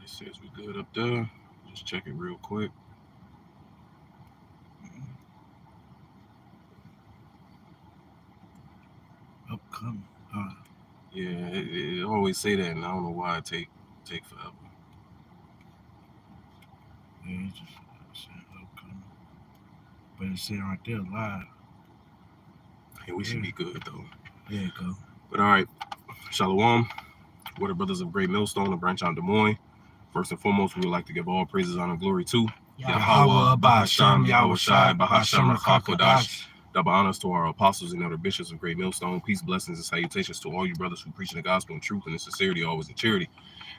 It says we good up there. Just check it real quick. Upcoming. Yeah, it always say that, and I don't know why it take forever. Yeah, it's just saying upcoming. But it's saying right there live. Hey, we should be good though. There you go. But all right, Shalom. We're the brothers of Great Millstone, a branch out of Des Moines. First and foremost, we would like to give all praises, honor, and glory to Yahweh, Bahasham, Yahweh Shai, Shai, Bahasham, Bahasham Rakakodash. Rakakodash. Double honors to our apostles and elder bishops of Great Millstone. Peace, blessings, and salutations to all you brothers who preach the gospel in truth and in sincerity, always in charity.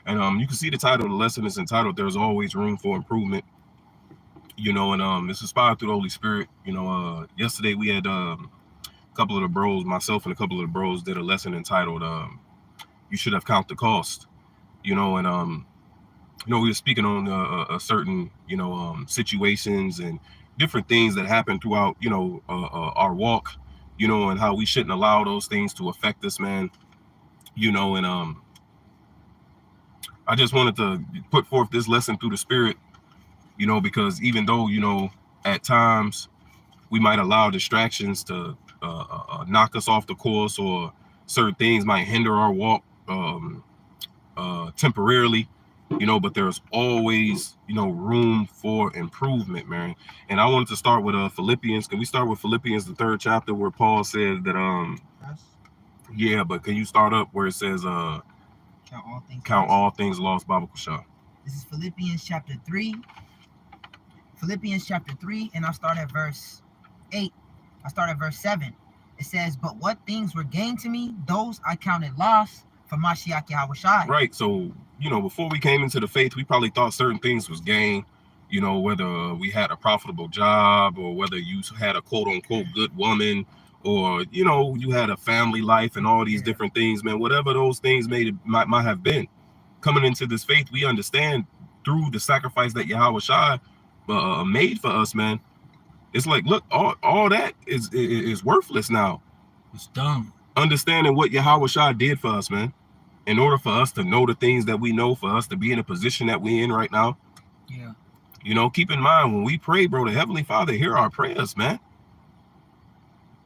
And you can see the title of the lesson is entitled "There's Always Room for Improvement." You know, and it's inspired through the Holy Spirit. You know, yesterday we had a couple of the bros, myself and a couple of the bros, did a lesson entitled "You Should Have Count the Cost." You know, and we were speaking on a certain, situations and different things that happen throughout, our walk, and how we shouldn't allow those things to affect us, man. And I just wanted to put forth this lesson through the Spirit, because even though, at times we might allow distractions to knock us off the course, or certain things might hinder our walk temporarily, but there's always, room for improvement, man. And I wanted to start with Philippians. Can we start with Philippians, the 3rd chapter, where Paul says that Yes. yeah, but can you start up where it says count all things lost, Baba Kusha? This is Philippians chapter 3. Philippians chapter 3, and I'll start at verse 8. I'll start at verse 7. It says, "But what things were gained to me, those I counted loss for Mashiach Yahushai." Right. So, before we came into the faith, we probably thought certain things was gain, whether we had a profitable job, or whether you had a quote unquote good woman, or, you had a family life and all these different things, man. Whatever those things might have been. Coming into this faith, we understand through the sacrifice that Yahweh Shai made for us, man. It's like, look, all that is worthless now. It's dumb. Understanding what Yahweh Shai did for us, man. In order for us to know the things that we know, for us to be in a position that we're in right now. Yeah. Keep in mind, when we pray, bro, the Heavenly Father hear our prayers, man.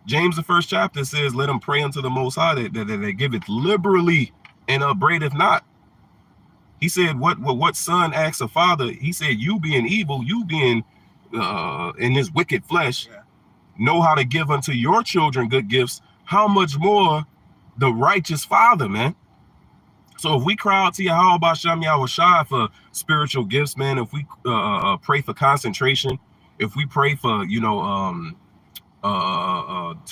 James, the 1st chapter says, let them pray unto the Most High, that they give it liberally and upbraideth not. He said, what son asks a father? He said, you being evil, you being in this wicked flesh, know how to give unto your children good gifts. How much more the righteous Father, man? So if we cry out to Yahweh B'Shem Yahweh Shai for spiritual gifts, man, if we pray for concentration, if we pray for, to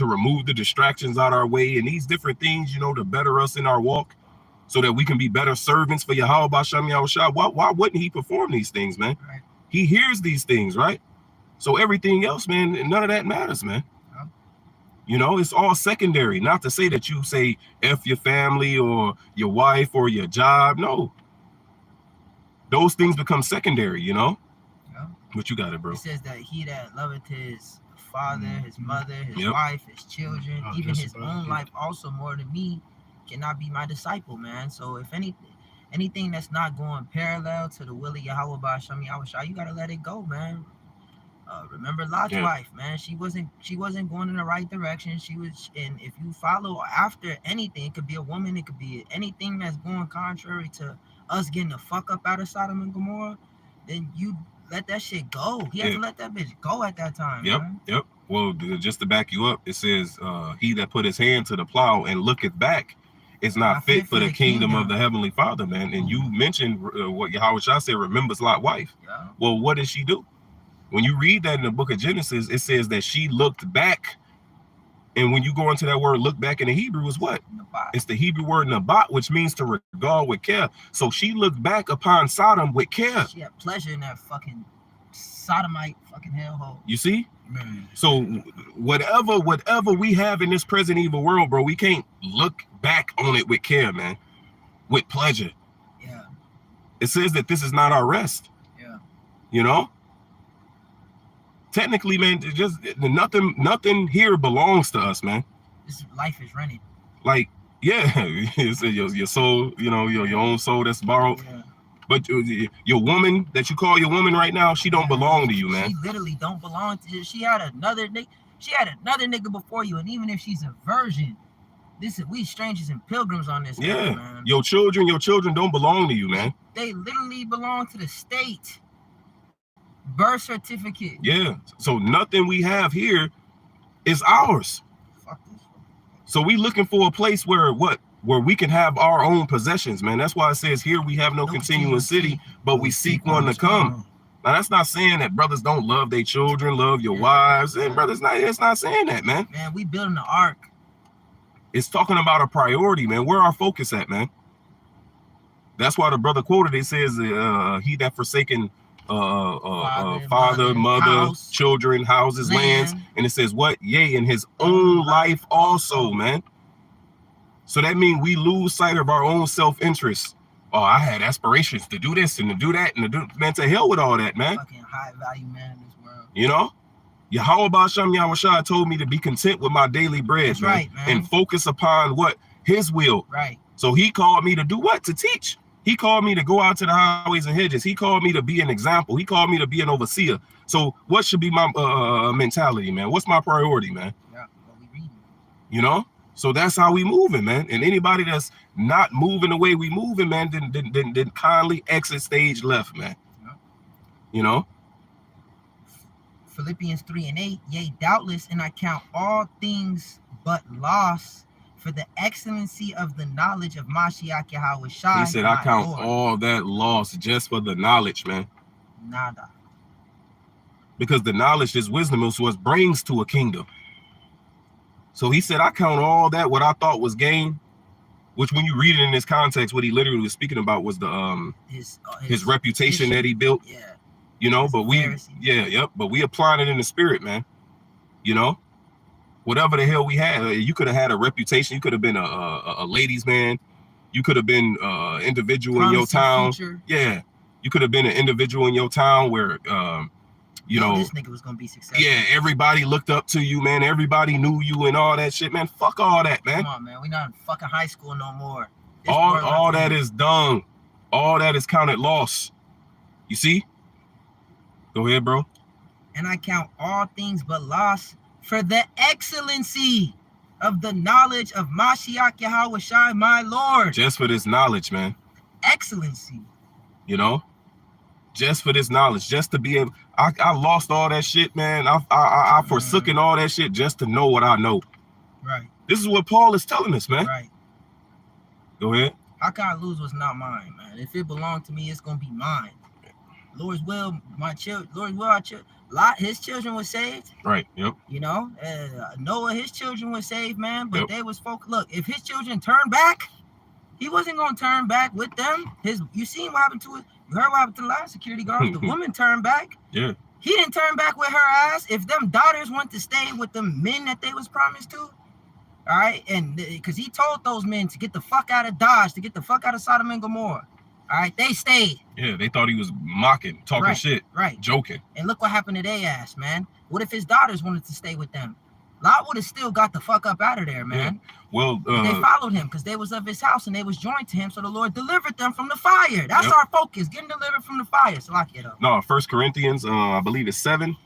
remove the distractions out our way and these different things, to better us in our walk, so that we can be better servants for Yahweh B'Shem Yahweh Shai, why wouldn't he perform these things, man? Right. He hears these things, right? So everything else, man, none of that matters, man. It's all secondary. Not to say that you say F your family or your wife or your job. No. Those things become secondary, Yeah. What you got it, bro? It says that he that loveth his father, his mother, his Yep. wife, his children, Oh, even just his about own it. life also more than me, cannot be my disciple, man. So if anything that's not going parallel to the will of Yahweh B'Shem Yahushua, you gotta let it go, man. Remember Lot's wife, man. She wasn't going in the right direction. She was, and if you follow after anything, it could be a woman, it could be anything that's going contrary to us getting the fuck up out of Sodom and Gomorrah, then you let that shit go. He had to let that bitch go at that time. Man. Yep. Well, just to back you up, it says, he that put his hand to the plow and looketh back is not fit for the kingdom of the Heavenly Father, man. And you mentioned what Yahweh Shai said, remembers Lot's wife. Yeah. Well, what did she do? When you read that in the book of Genesis, it says that she looked back. And when you go into that word look back in the Hebrew is what? Nabat. It's the Hebrew word nabat, which means to regard with care. So she looked back upon Sodom with care. She had pleasure in that fucking sodomite fucking hellhole. You see? Man. So whatever we have in this present evil world, bro, we can't look back on it with care, man. With pleasure. Yeah. It says that this is not our rest. Yeah. Technically, man, just nothing here belongs to us, man. This life is running. Like, yeah, it's your soul, your own soul that's borrowed. Yeah. But your woman that you call your woman right now, she don't belong to you, man. She literally don't belong to you. She had another nigga before you, and even if she's a virgin, we strangers and pilgrims on this. Yeah, earth, man. your children don't belong to you, man. They literally belong to the state. Birth certificate. Yeah. So nothing we have here is ours. Fuck this. So we looking for a place where we can have our own possessions, man. That's why it says here we have no continuous city, but we seek one to come. Now that's not saying that brothers don't love their children, love your wives, and brothers. It's not saying that, man. Man, we building the ark. It's talking about a priority, man. Where our focus at, man? That's why the brother quoted. It says, "He that forsaken father, mother, house, children, houses, lands," and it says what? Yea, in his own life also, man. So that means we lose sight of our own self-interest. Oh, I had aspirations to do this and to do that and to do, man, to hell with all that, man. Fucking high value man in this world. You know? Yahweh Ba'Shem Yahushua told me to be content with my daily bread, That's right, man. And focus upon what? His will. Right. So he called me to do what? To teach. He called me to go out to the highways and hedges. He called me to be an example. He called me to be an overseer. So what should be my mentality, man? What's my priority, man? Yeah, what we reading. You know? So that's how we moving, man. And anybody that's not moving the way we moving, man, then kindly exit stage left, man. Yeah. You know? Philippians 3:8, yea, doubtless, and I count all things but loss for the excellency of the knowledge of Mashiach Yahushua. He said, I count all that loss just for the knowledge, man. Nada. Because the knowledge is wisdom is what brings to a kingdom. So he said, I count all that what I thought was gain, which when you read it in this context, what he literally was speaking about was the his reputation that he built. Yeah. You know, but but we applied it in the spirit, man. You know, whatever the hell we had, you could have had a reputation. You could have been a ladies' man. You could have been an individual in your town. Future. Yeah, you could have been an individual in your town where, you know, this nigga was gonna be successful. Yeah, everybody looked up to you, man. Everybody knew you and all that shit, man. Fuck all that, man. Come on, man. We not in fucking high school no more. All that is done. All that is counted loss. You see? Go ahead, bro. And I count all things but loss for the excellency of the knowledge of Mashiach Yahushua, my Lord. Just for this knowledge, man. Excellency. You know? Just for this knowledge. Just to be able... I lost all that shit, man. I forsooken all that shit just to know what I know. Right. This is what Paul is telling us, man. Right. Go ahead. How can I lose what's not mine, man? If it belonged to me, it's gonna be mine. Lord's will, my children. Lord's will, our children. His children were saved. Right. Yep. You know, Noah, his children were saved, man. But they was folk. Look, if his children turned back, he wasn't gonna turn back with them. You seen what happened to it? You heard what happened to the last security guard? The woman turned back. Yeah. He didn't turn back with her ass. If them daughters want to stay with the men that they was promised to, all right, and because he told those men to get the fuck out of Dodge, to get the fuck out of Sodom and Gomorrah. All right, they stayed. Yeah, they thought he was mocking, talking shit, joking. And look what happened to their ass, man. What if his daughters wanted to stay with them? Lot would have still got the fuck up out of there, man. Yeah. Well, they followed him because they was of his house and they was joined to him. So the Lord delivered them from the fire. That's our focus, getting delivered from the fire. So like it up. No, 1 Corinthians, I believe it's 7,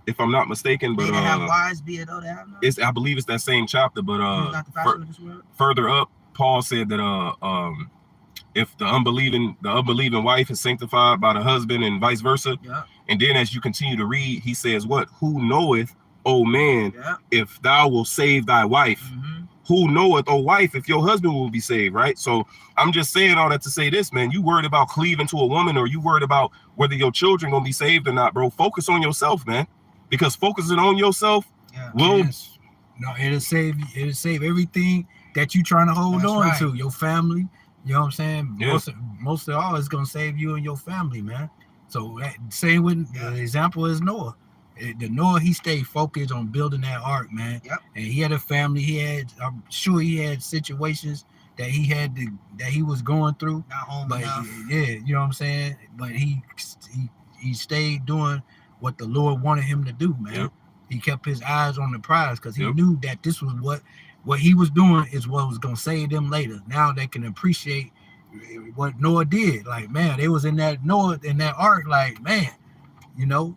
if I'm not mistaken. But they have wives, be it though they have none. I believe it's that same chapter, but not the fashion of this world. Further up, Paul said that if the unbelieving wife is sanctified by the husband and vice versa. Yeah. And then as you continue to read, he says, what? Who knoweth, O man, if thou wilt save thy wife? Mm-hmm. Who knoweth, O wife, if your husband will be saved, right? So I'm just saying all that to say this, man. You worried about cleaving to a woman, or you worried about whether your children gonna be saved or not, bro? Focus on yourself, man. Because focusing on yourself will... Yes. No, it'll save everything that you trying to hold on to. Your family. You know what I'm saying? Yeah. Most of all, it's gonna save you and your family, man. So same with the example is Noah. The Noah, he stayed focused on building that ark, man. Yep. And he had a family. I'm sure he had situations that he was going through. Not home but enough. Yeah, you know what I'm saying? But he stayed doing what the Lord wanted him to do, man. Yep. He kept his eyes on the prize because he knew that this was what he was doing is what was gonna save them later. Now they can appreciate what Noah did. Like, man, they was in that ark. Like, man, you know,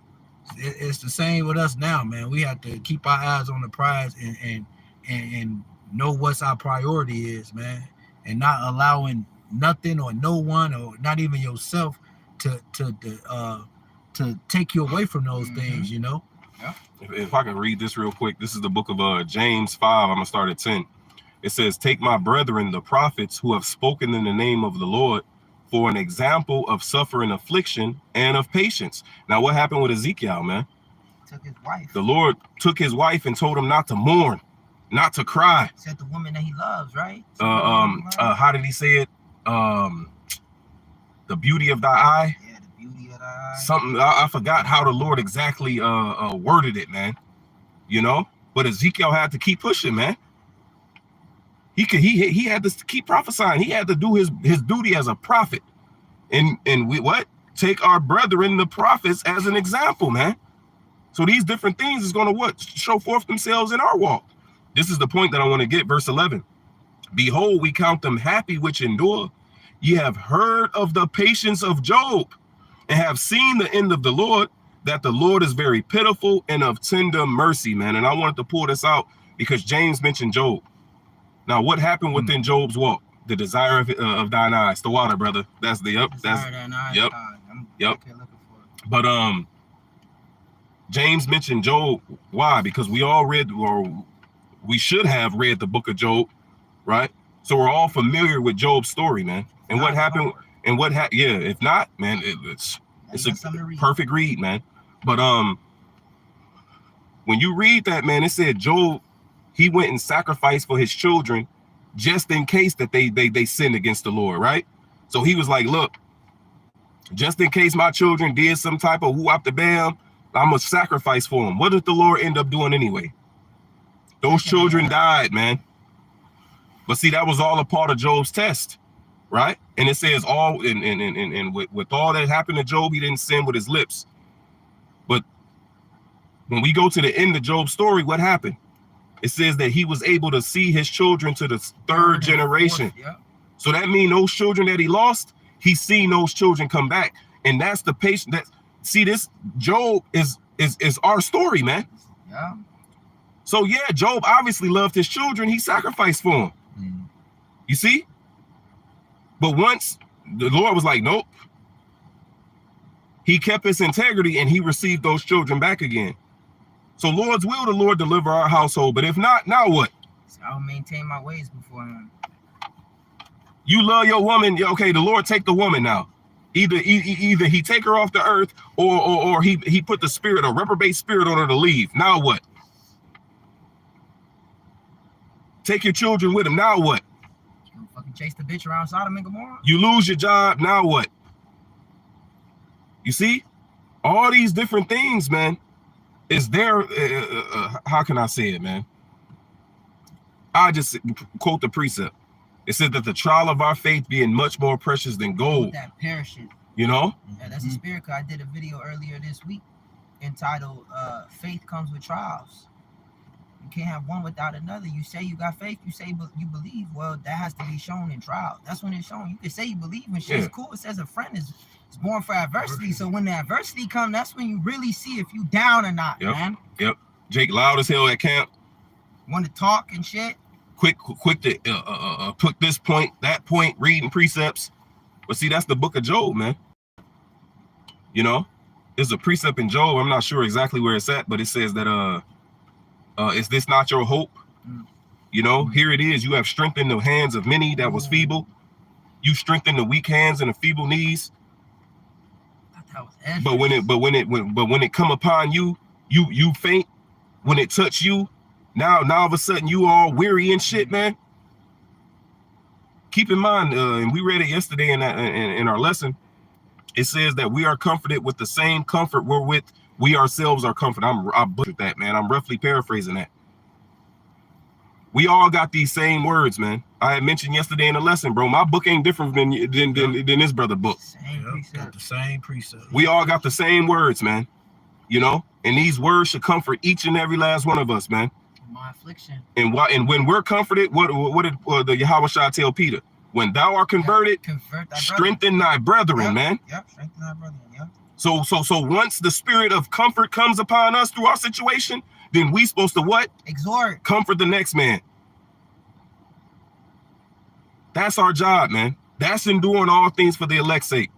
it's the same with us now, man. We have to keep our eyes on the prize and know what's our priority is, man, and not allowing nothing or no one or not even yourself to take you away from those things, you know. Yeah. If I can read this real quick, this is the book of James 5. I'm gonna start at 10. It says, "Take my brethren, the prophets, who have spoken in the name of the Lord, for an example of suffering affliction and of patience." Now, what happened with Ezekiel, man? Took his wife. The Lord took his wife and told him not to mourn, not to cry. Said the woman that he loves, right? How did he say it? The beauty of thy eye. Yeah, the beauty of thy eye. Something I forgot how the Lord exactly worded it, man. You know, but Ezekiel had to keep pushing, man. He had to keep prophesying. He had to do his duty as a prophet, and we take our brethren, the prophets, as an example, man. So these different things is going to show forth themselves in our walk. This is the point that I want to get. Verse 11. "Behold, we count them happy which endure. Ye have heard of the patience of Job, and have seen the end of the Lord, that the Lord is very pitiful and of tender mercy," man. And I wanted to pull this out because James mentioned Job. Now, what happened within Job's walk? The desire of thine eyes, the water, brother. That's the yep. That's yep. Yep. But James mentioned Job. Why? Because we all read, or we should have read, the book of Job, right? So we're all familiar with Job's story, man. And what happened? And what happened? Yeah. If not, man, it's a perfect read, man. But when you read that, man, it said Job, he went and sacrificed for his children just in case that they sinned against the Lord, right? So he was like, look, just in case my children did some type of whoop the bam, I'm gonna sacrifice for them. What did the Lord end up doing anyway? Those children died, man. But see, that was all a part of Job's test, right? And it says all and with all that happened to Job, he didn't sin with his lips. But when we go to the end of Job's story, what happened? It says that he was able to see his children to the third generation. Yeah. So that means those children that he lost, he's seen those children come back. And that's the patient that see this. Job is our story, man. Yeah. So yeah, Job obviously loved his children. He sacrificed for them. Mm. You see? But once the Lord was like, nope. He kept his integrity and he received those children back again. So Lord's will, the Lord deliver our household. But if not, now what? I'll maintain my ways before him. You love your woman. Okay, the Lord take the woman now. Either he take her off the earth or he put the spirit, a reprobate spirit on her to leave. Now what? Take your children with him. Now what? You fucking chase the bitch around Sodom and Gomorrah? You lose your job. Now what? You see? All these different things, man. Is there, how can I say it, man? I just quote the precept. It said that the trial of our faith being much more precious than gold. That perisheth. You know? Yeah, that's a spirit. Cause I did a video earlier this week entitled "Faith Comes with Trials." You can't have one without another. You say you got faith, you say you believe. Well, that has to be shown in trial. That's when it's shown. You can say you believe when shit's cool. It says a friend is born for adversity. So when the adversity comes, that's when you really see if you down or not, man. Yep. Jake loud as hell at camp. Want to talk and shit. Quick to put this point, that point, reading precepts. But see, that's the book of Job, man. You know, there's a precept in Job. I'm not sure exactly where it's at, but it says that is this not your hope? You know, here it is. You have strengthened the hands of many that was feeble. You strengthened the weak hands and the feeble knees. But when it come upon you, you faint. When it touch you, now all of a sudden you all weary and shit, man. Keep in mind, and we read it yesterday in our lesson. It says that we are comforted with the same comfort wherewith we ourselves are comforted. I butchered that, man. I'm roughly paraphrasing that. We all got these same words, man. I had mentioned yesterday in the lesson, bro. My book ain't different than this brother book. Got the same precept. We all got the same words, man. You know, and these words should comfort each and every last one of us, man. My affliction. And when we're comforted, what did the Yahweh Shah tell Peter? when thou art converted, Convert thy strengthen thy brethren, Yep. man. Yep, strengthen thy brethren. Yep. So once the spirit of comfort comes upon us through our situation, then we supposed to what? Exhort. Comfort the next man. That's our job, man. That's enduring all things for the elect's sake.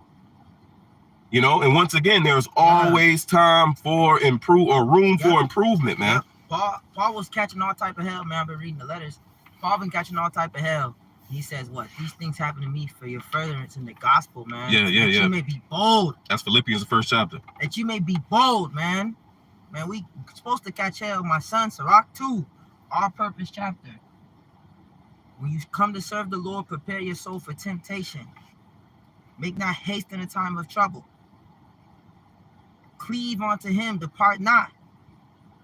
You know, and once again, there's always time for room for improvement, man. Yep. Paul was catching all type of hell, man. I've been reading the letters. Paul been catching all type of hell. He says, what? These things happen to me for your furtherance in the gospel, man. Yeah. You may be bold. That's Philippians, the 1st chapter. That you may be bold, man. Man, we supposed to catch hell. My son, Sirach 2, all-purpose chapter. When you come to serve the Lord, prepare your soul for temptation. Make not haste in a time of trouble. Cleave unto him, depart not,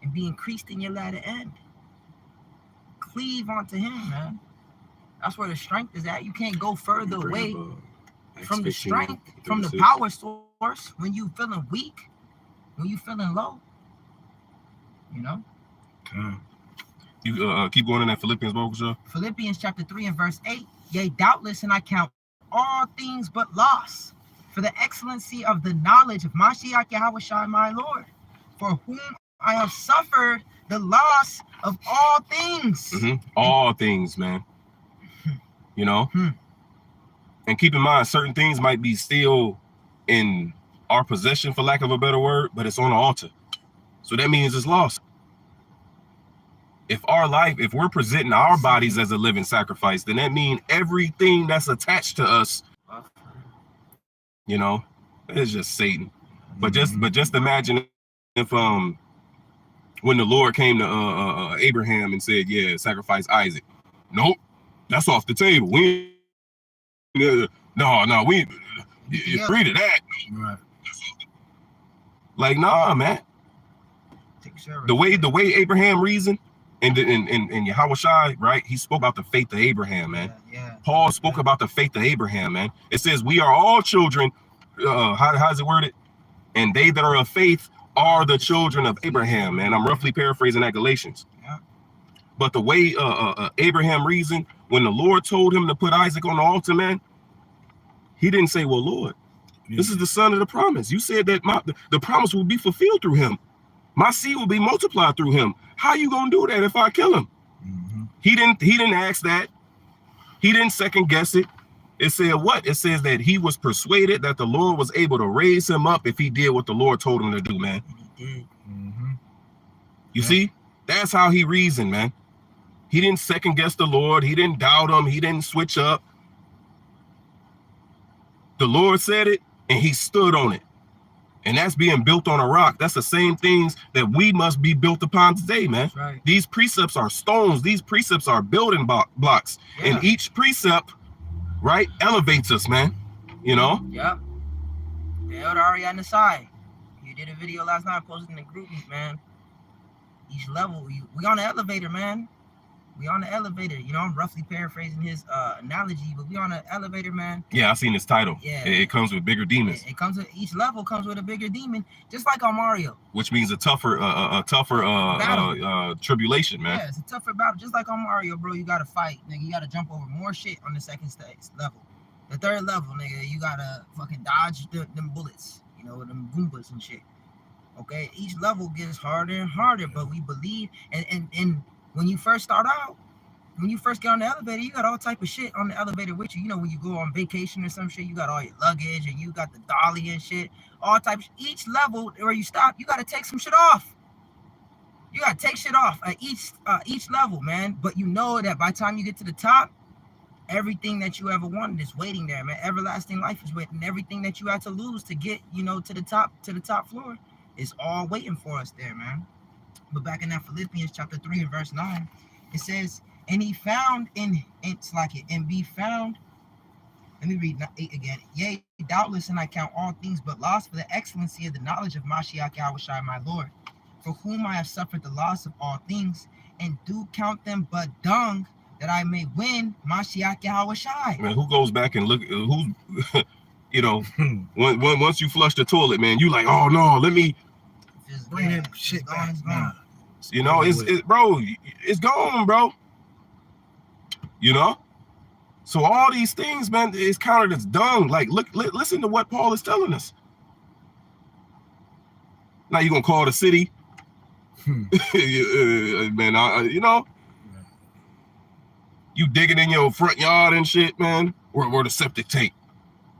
and be increased in your latter end. Cleave unto him, man. That's where the strength is at. You can't go further away from the strength, from the power source when you feeling weak, when you feeling low. You know? You keep going in that Philippians book, sir. Philippians chapter 3 and verse 8. Yea, doubtless, and I count all things but loss for the excellency of the knowledge of Mashiach Yahushua my Lord, for whom I have suffered the loss of all things. All things, man. You know? And keep in mind, certain things might be still in our possession, for lack of a better word, but it's on the altar. So that means it's lost. If we're presenting our bodies as a living sacrifice, then that means everything that's attached to us, you know, it's just Satan. But just imagine if when the Lord came to Abraham and said, yeah, sacrifice Isaac. Nope, that's off the table. We you're free to that. Right. Like, nah, man. The way Abraham reasoned, and Yahushua, right? He spoke about the faith of Abraham, man. Yeah. Paul spoke about the faith of Abraham, man. It says we are all children. How's it worded? And they that are of faith are the children of Abraham, man. I'm roughly paraphrasing that Galatians. Yeah. But the way Abraham reasoned, when the Lord told him to put Isaac on the altar, man, he didn't say, well, Lord, this is the son of the promise. You said that the promise will be fulfilled through him. My seed will be multiplied through him. How you gonna do that if I kill him? He didn't ask that. He didn't second guess it. It said what? It says that he was persuaded that the Lord was able to raise him up if he did what the Lord told him to do, man. He did. You see? That's how he reasoned, man. He didn't second guess the Lord. He didn't doubt him. He didn't switch up. The Lord said it, and he stood on it. And that's being built on a rock. That's the same things that we must be built upon today, man. That's right. These precepts are stones. These precepts are building blocks. Yeah. And each precept, right, elevates us, man. You know? Yep. The elder Ariana Sai. You did a video last night, posted in the group, man. Each level, we on the elevator, man. We on the elevator. You know, I'm roughly paraphrasing his analogy, but we on the elevator, man. Yeah, I seen this title. Yeah. It comes with bigger demons. It comes with each level comes with a bigger demon, just like on Mario. Which means a tougher tribulation, man. Yeah, it's a tougher battle, just like on Mario, bro. You gotta fight, nigga. You gotta jump over more shit on the second stage level. The third level, nigga, you gotta fucking dodge them bullets, you know, them Goombas and shit. Okay, each level gets harder and harder, but we believe, and when you first start out, when you first get on the elevator, you got all type of shit on the elevator with you. You know, when you go on vacation or some shit, you got all your luggage and you got the dolly and shit, all types. Each level where you stop, you got to take some shit off. You got to take shit off at each level, man. But you know that by the time you get to the top, everything that you ever wanted is waiting there, man. Everlasting life is waiting. Everything that you had to lose to get, you know, to the top floor is all waiting for us there, man. But back in that Philippians chapter 3 and verse 9, it says, and he found and be found. Let me read 8 again. Yea, doubtless, and I count all things but loss for the excellency of the knowledge of Mashiach Yahushua my Lord, for whom I have suffered the loss of all things, and do count them but dung, that I may win Mashiach Yahushua. Man, who goes back and look who's you know, once you flush the toilet, man, you like, oh no, let me bring that shit back. It's gone. You know, it's bro, it's gone, bro. You know, So all these things, man, is counted as dung. Like, listen to what Paul is telling us. Now you're gonna call the city, man. You know, you digging in your front yard and shit, man, or the septic tank.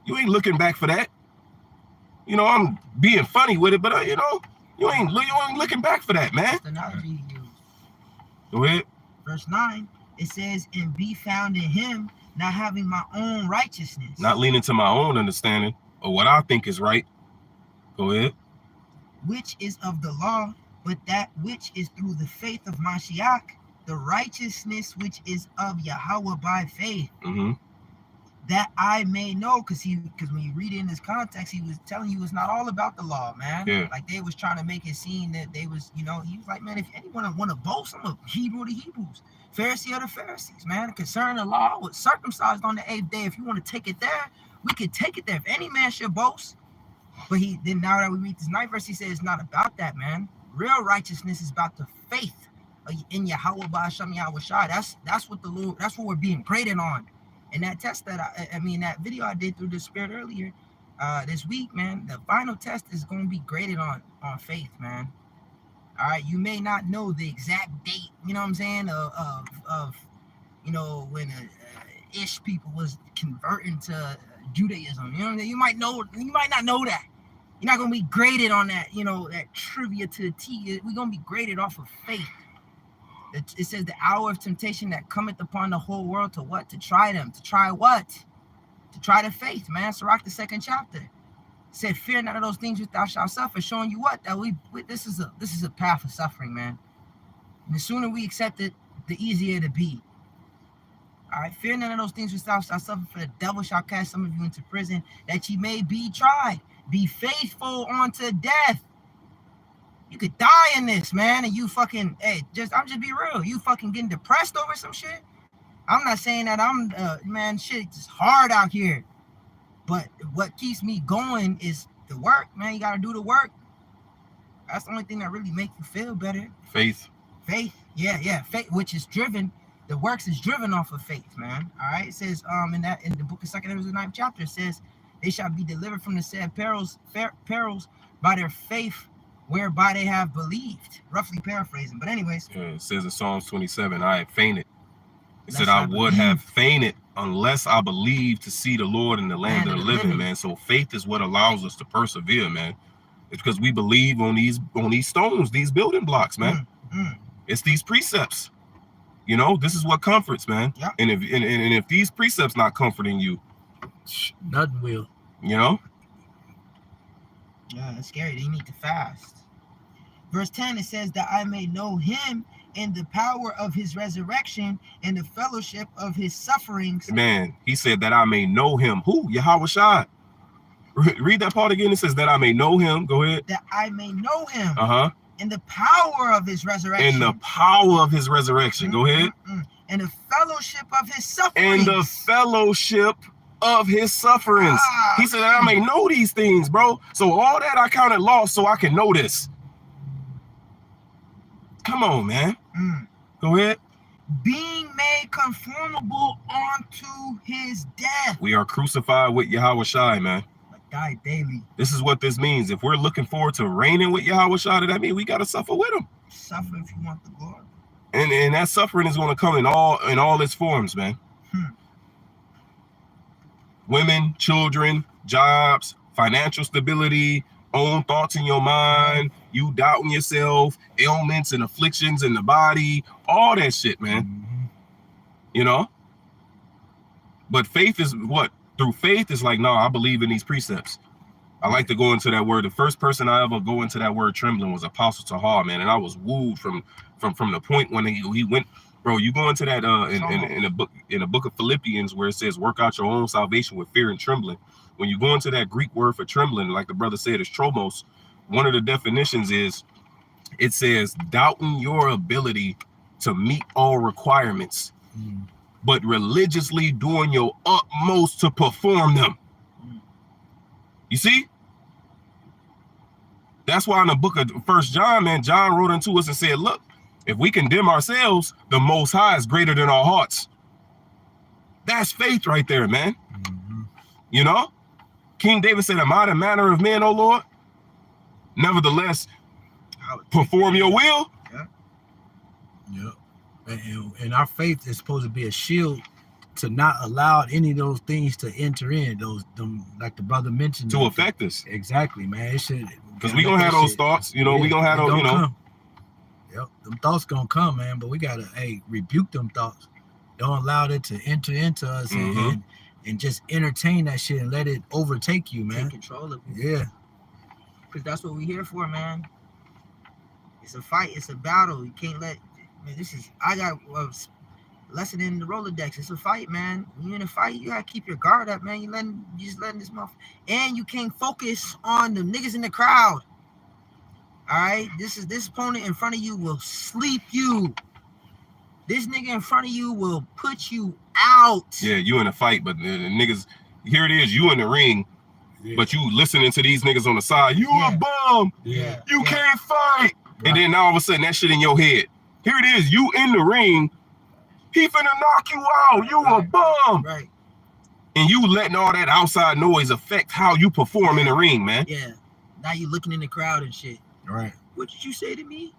You ain't looking back for that. You know, I'm being funny with it, but you know, you ain't looking back for that, man. That's the analogy he used. Go ahead. Verse 9, it says, and be found in him, not having my own righteousness. Not leaning to my own understanding or what I think is right. Go ahead. Which is of the law, but that which is through the faith of Mashiach, the righteousness which is of Yahweh by faith. Mm-hmm. That I may know, because when you read it in this context, he was telling you it's not all about the law, man. Yeah. Like they was trying to make it seem that they was, you know, he was like, man, if anyone want to boast, I'm a Hebrew of the Hebrews, Pharisee of the Pharisees, man. Concerning the law, was circumcised on the 8th day. If you want to take it there, we could take it there. If any man should boast. But then now that we read this 9th verse, he says it's not about that, man. Real righteousness is about the faith in Yahweh Ba'ashem Yahweh Shai. That's what the Lord, that's what we're being graded on. And that test that that video I did through the Spirit earlier this week, man, the final test is going to be graded on faith, man. All right, you may not know the exact date, you know what I'm saying, of you know, when Ish people was converting to Judaism. You know what I'm saying? You might not know that. You're not going to be graded on that, you know, that trivia to the T. We're going to be graded off of faith. It says the hour of temptation that cometh upon the whole world to what? To try them. To try what? To try the faith, man. Sirach, the 2nd chapter. It said, fear none of those things which thou shalt suffer, showing you what? That this is a path of suffering, man. And the sooner we accept it, the easier it'll be. All right, fear none of those things which thou shalt suffer, for the devil shall cast some of you into prison, that ye may be tried. Be faithful unto death. You could die in this, man, and you fucking, I'm just be real. You fucking getting depressed over some shit. I'm not saying that I'm, man, shit is hard out here. But what keeps me going is the work, man. You got to do the work. That's the only thing that really makes you feel better. Faith. Faith, yeah. Faith, which is driven, the works is driven off of faith, man. All right, it says in the book of 2 Timothy, the 9th chapter, it says, they shall be delivered from the said perils by their faith, whereby they have believed. Roughly paraphrasing, but anyways. Yeah, it says in Psalms 27, I had fainted. It said I would have fainted unless I believed to see the Lord in the land of the living, man. So faith is what allows us to persevere, man. It's because we believe on these stones, these building blocks, man. It's these precepts. You know, this is what comforts, man. Yep. And if these precepts not comforting you, nothing will. You know? Yeah, it's scary. They need to fast. Verse 10, it says that I may know him in the power of his resurrection and the fellowship of his sufferings. Man, he said that I may know him. Who? Yahweh Shai. Read that part again. It says that I may know him. Go ahead. That I may know him. Uh-huh. In the power of his resurrection. In the power of his resurrection. Go ahead. And the fellowship of his sufferings. And the fellowship of his sufferings. He said that I may know these things, bro. So all that I counted lost so I can know this. Come on, man. Go ahead. Being made conformable unto his death. We are crucified with Yahweh Shai, man. Die daily. This is what this means. If we're looking forward to reigning with Yahweh Shai, that means we got to suffer with him. Suffer if you want the glory. And that suffering is going to come in all its forms, man. Women, children, jobs, financial stability, own thoughts in your mind, you doubting yourself, ailments and afflictions in the body, all that shit, man. You know? But faith is what? Through faith, it's like, no, I believe in these precepts. I like to go into that word. The first person I ever go into that word trembling was Apostle Tahar, man. And I was wooed from the point when he went, bro, you go into that in the book of Philippians where it says, work out your own salvation with fear and trembling. When you go into that Greek word for trembling, like the brother said, is tromos. One of the definitions is, it says, doubting your ability to meet all requirements, but religiously doing your utmost to perform them. You see? That's why in the book of 1 John, man, John wrote unto us and said, look, if we condemn ourselves, the Most High is greater than our hearts. That's faith right there, man. Mm-hmm. You know? King David said, am I the manner of man, O Lord? Nevertheless, perform your will. Yeah. And our faith is supposed to be a shield to not allow any of those things to enter in. Them, like the brother mentioned. To affect us. Exactly, man. It should. Because we going to have those thoughts. You know, we going to have those, you know. Come. Yep. Them thoughts going to come, man. But we got to, rebuke them thoughts. Don't allow it to enter into us and just entertain that shit and let it overtake you, man. Take control of it. Yeah. Because that's what we're here for, man. It's a fight. It's a battle. You can't let... Man, I got a lesson in the Rolodex. It's a fight, man. When you're in a fight, you got to keep your guard up, man. You just letting this motherfucker... And you can't focus on the niggas in the crowd. All right? This opponent in front of you will sleep you. This nigga in front of you will put you out. Yeah, you in a fight, but the niggas... Here it is. You in the ring. Yeah. But you listening to these niggas on the side. You a bum. Yeah. You can't fight. Right. And then all of a sudden that shit in your head. Here it is. You in the ring. He finna knock you out. You a bum. Right. And you letting all that outside noise affect how you perform in the ring, man. Yeah. Now you looking in the crowd and shit. Right. What did you say to me?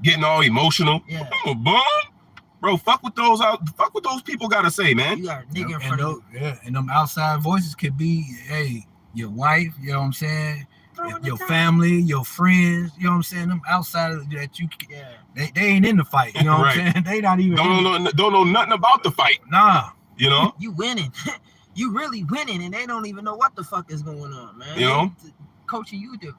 Getting all emotional. Yeah. I'm a bum. Bro, fuck what those people gotta say, man. You got a nigga in front of you. Yeah, and them outside voices could be, your wife, you know what I'm saying? Your family, your friends, you know what I'm saying? Them outsiders that you, they ain't in the fight, you know what I'm saying? They not even don't know nothing about the fight. Nah. You know? You winning. You really winning, and they don't even know what the fuck is going on, man. You know? Coaching you to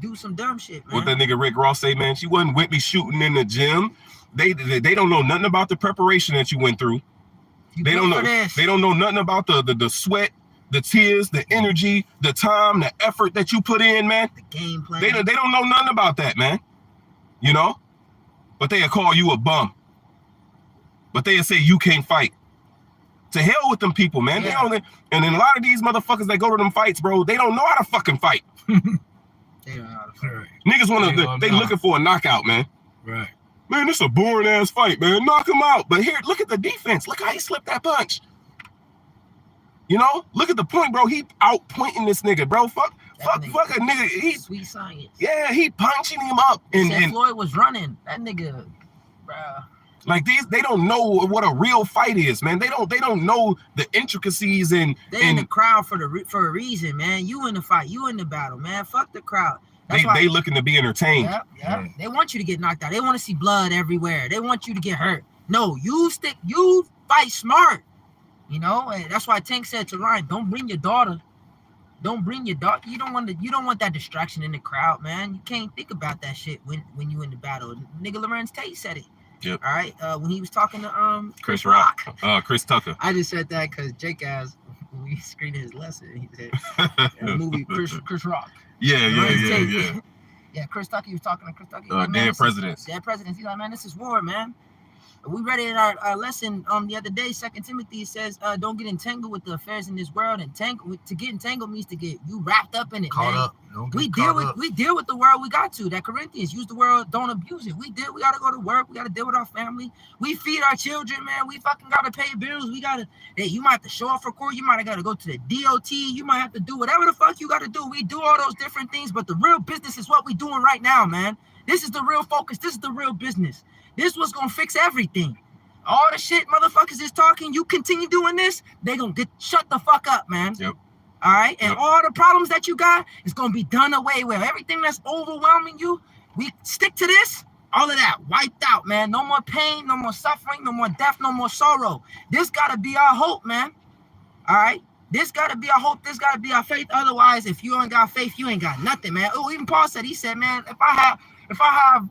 do some dumb shit, man. What that nigga Rick Ross say, man? She wasn't with me shooting in the gym. They don't know nothing about the preparation that you went through. They don't know nothing about the sweat, the tears, the energy, the time, the effort that you put in, man. The game plan. They don't know nothing about that, man. You know? But they'll call you a bum. But they'll say you can't fight. To hell with them people, man. Yeah. And then a lot of these motherfuckers that go to them fights, bro, they don't know how to fucking fight. They don't know how to fight. Right. Niggas they looking for a knockout, man. Right. Man, this is a boring ass fight, man. Knock him out. But here, look at the defense. Look how he slipped that punch. You know, look at the point, bro. He out pointing this nigga, bro. Fuck a nigga. He sweet science. Yeah, he punching him up. And Floyd was running. That nigga, bro. Like they don't know what a real fight is, man. They don't know the intricacies and they in the crowd for a reason, man. You in the fight, you in the battle, man. Fuck the crowd. They looking to be entertained. Yeah. They want you to get knocked out. They want to see blood everywhere. They want you to get hurt. No, you fight smart. You know, and that's why Tank said to Ryan, don't bring your daughter. Don't bring your daughter. You don't want that distraction in the crowd, man. You can't think about that shit when you in the battle. Nigga Lorenz Tate said it. Yep. All right. When he was talking to Chris Rock. Chris Tucker. I just said that because Jake asked when we screened his lesson. He said the movie Chris Rock. Yeah. Yeah, Chris Tucker. He was talking to Chris Tucker. Dead presidents. He's like, man, this is war, man. We read it in our lesson the other day. 2 Timothy says, don't get entangled with the affairs in this world. To get entangled means to get you wrapped up in it. Caught man. up. We deal with the world we got to. That Corinthians use the world, don't abuse it. We gotta go to work. We gotta deal with our family. We feed our children, man. We fucking gotta pay bills. You might have to show up for court. You might have gotta go to the DOT. You might have to do whatever the fuck you gotta do. We do all those different things, but the real business is what we doing right now, man. This is the real focus. This is the real business. This was gonna fix everything. All the shit motherfuckers is talking, you continue doing this, they gonna shut the fuck up, man. Yep. All right? And all the problems that you got is gonna be done away with. Everything that's overwhelming you, we stick to this, all of that wiped out, man. No more pain, no more suffering, no more death, no more sorrow. This gotta be our hope, man. All right? This gotta be our hope. This gotta be our faith. Otherwise, if you ain't got faith, you ain't got nothing, man. Oh, even Paul said, he said, man, if I have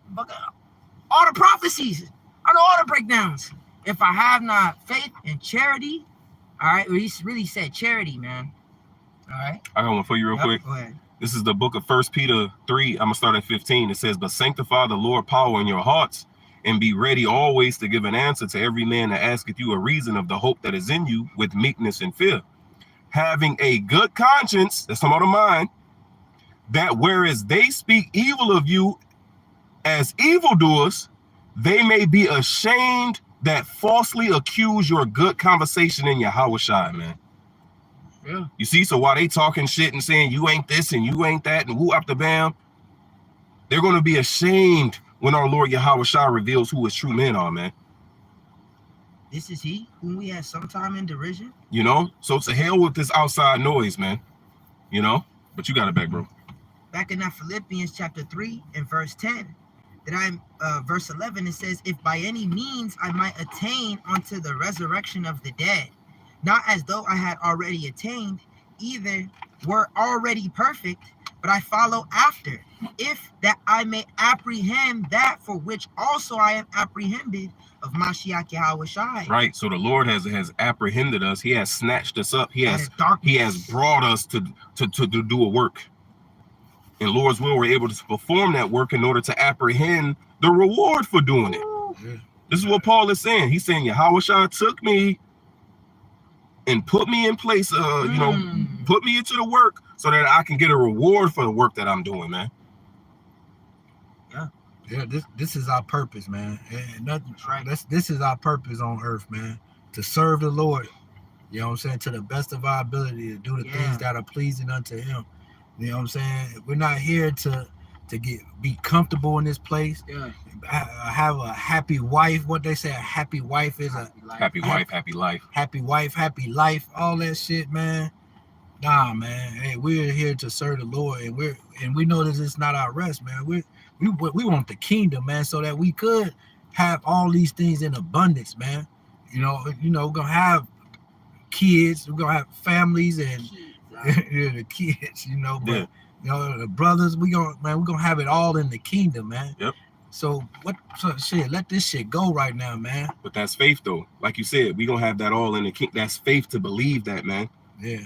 all the prophecies, I know all the breakdowns. If I have not faith and charity, all right, he really said charity, man. All right. I got one for you real quick. Go ahead. This is the book of 1 Peter 3. I'm going to start at 15. It says, but sanctify the Lord power in your hearts and be ready always to give an answer to every man that asketh you a reason of the hope that is in you with meekness and fear. Having a good conscience, that's some of the mind, that whereas they speak evil of you as evildoers, they may be ashamed that falsely accuse your good conversation in Yahweh Shai, man. Yeah. You see, so while they talking shit and saying you ain't this and you ain't that and who up the bam, they're going to be ashamed when our Lord Yahweh Shai reveals who his true men are, man. This is he whom we had sometime in derision. You know, so to hell with this outside noise, man. You know, but you got it back, bro. Back in that Philippians chapter 3 and verse 10, verse 11, it says, if by any means I might attain unto the resurrection of the dead, not as though I had already attained, either were already perfect, but I follow after, if that I may apprehend that for which also I am apprehended of Mashiach Yahweh Shai. Right. So the Lord has apprehended us. He has snatched us up. He has brought us to do a work. In Lord's will, we're able to perform that work in order to apprehend the reward for doing it. Yeah. This is what Paul is saying. He's saying Yahweh Shai took me and put me in place, you know, put me into the work so that I can get a reward for the work that I'm doing, man. Yeah, this is our purpose, man. And nothing, That's right. This is our purpose on earth, man. To serve the Lord, you know what I'm saying, to the best of our ability, to do the things that are pleasing unto him. You know what I'm saying? We're not here to be comfortable in this place. Yeah. Have a happy wife. What they say, a happy wife is a Happy wife, happy life. happy wife, happy life, all that shit, man. Nah, man. Hey, we're here to serve the Lord, and we know that it's not our rest, man. We want the kingdom, man, so that we could have all these things in abundance, man. You know, we're gonna have kids, we're gonna have families and yeah, the kids, you know, but Yeah. you know, the brothers, we're gonna have it all in the kingdom, man. Yep. So shit, let this shit go right now, man. But that's faith, though. Like you said, we gonna have that all in the king. That's faith to believe that, man. Yeah.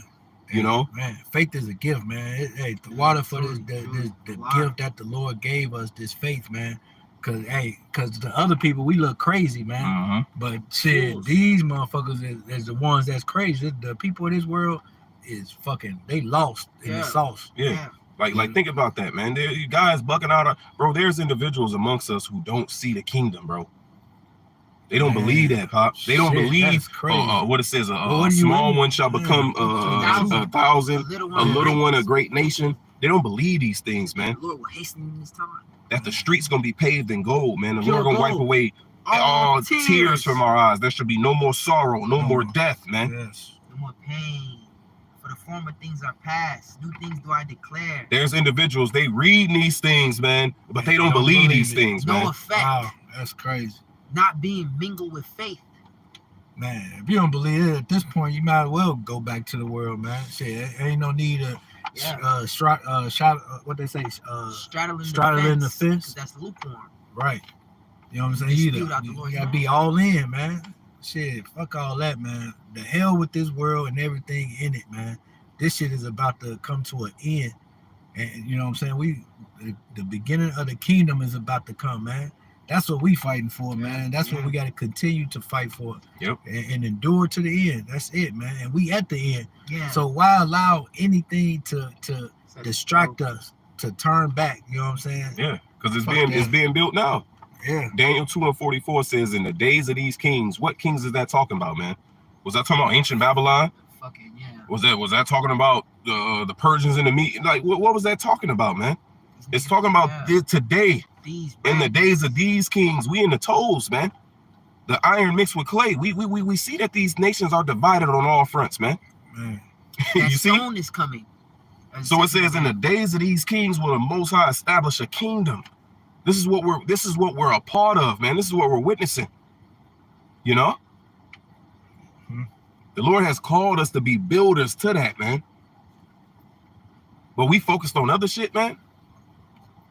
You know, man, faith is a gift, man. Hey, the water for the gift that the Lord gave us, this faith, man. Cause the other people, we look crazy, man. But shit, these motherfuckers is the ones that's crazy. The people of this world is fucking, they lost in the sauce. Yeah. Like think about that, man. There, you guys bucking out, bro. There's individuals amongst us who don't see the kingdom, bro. They don't believe that, Pop. They don't believe what it says. A small one shall become a thousand, a little one a great nation. They don't believe these things, man. The Lord will hasten in his time. That the streets gonna be paved in gold, man. The Lord gonna wipe away all tears from our eyes. There should be no more sorrow, no more death, man. Yes. No more pain. For the former things are past. New things do I declare. There's individuals, they read these things, man, but they don't believe these things, man. No effect. Wow, that's crazy. Not being mingled with faith. Man, if you don't believe it at this point, you might as well go back to the world, man. Shit, ain't no need to what they say, straddling the fence. That's lukewarm. Right. You know what I'm saying? You gotta be all in, man. Shit, fuck all that, man. The hell with this world and everything in it, man. This shit is about to come to an end. And you know what I'm saying? The beginning of the kingdom is about to come, man. That's what we fighting for, man. That's what we got to continue to fight for. Yep. And endure to the end. That's it, man. And we at the end. Yeah. So why allow anything to distract us, to turn back? You know what I'm saying? Yeah, because it's being built now. Yeah. Daniel 2:44 says, in the days of these kings, what kings is that talking about, man? Was that talking about ancient Babylon? Fucking yeah. Was that talking about the Persians and the Medes? Like, what was that talking about, man? It's talking about today. In the days of these kings, we in the toes, man. The iron mixed with clay. We see that these nations are divided on all fronts, man. You see, stone is coming. So it says, in the days of these kings will the Most High establish a kingdom. This is what we're a part of, man. This is what we're witnessing. You know, the Lord has called us to be builders to that, man. But we focused on other shit, man.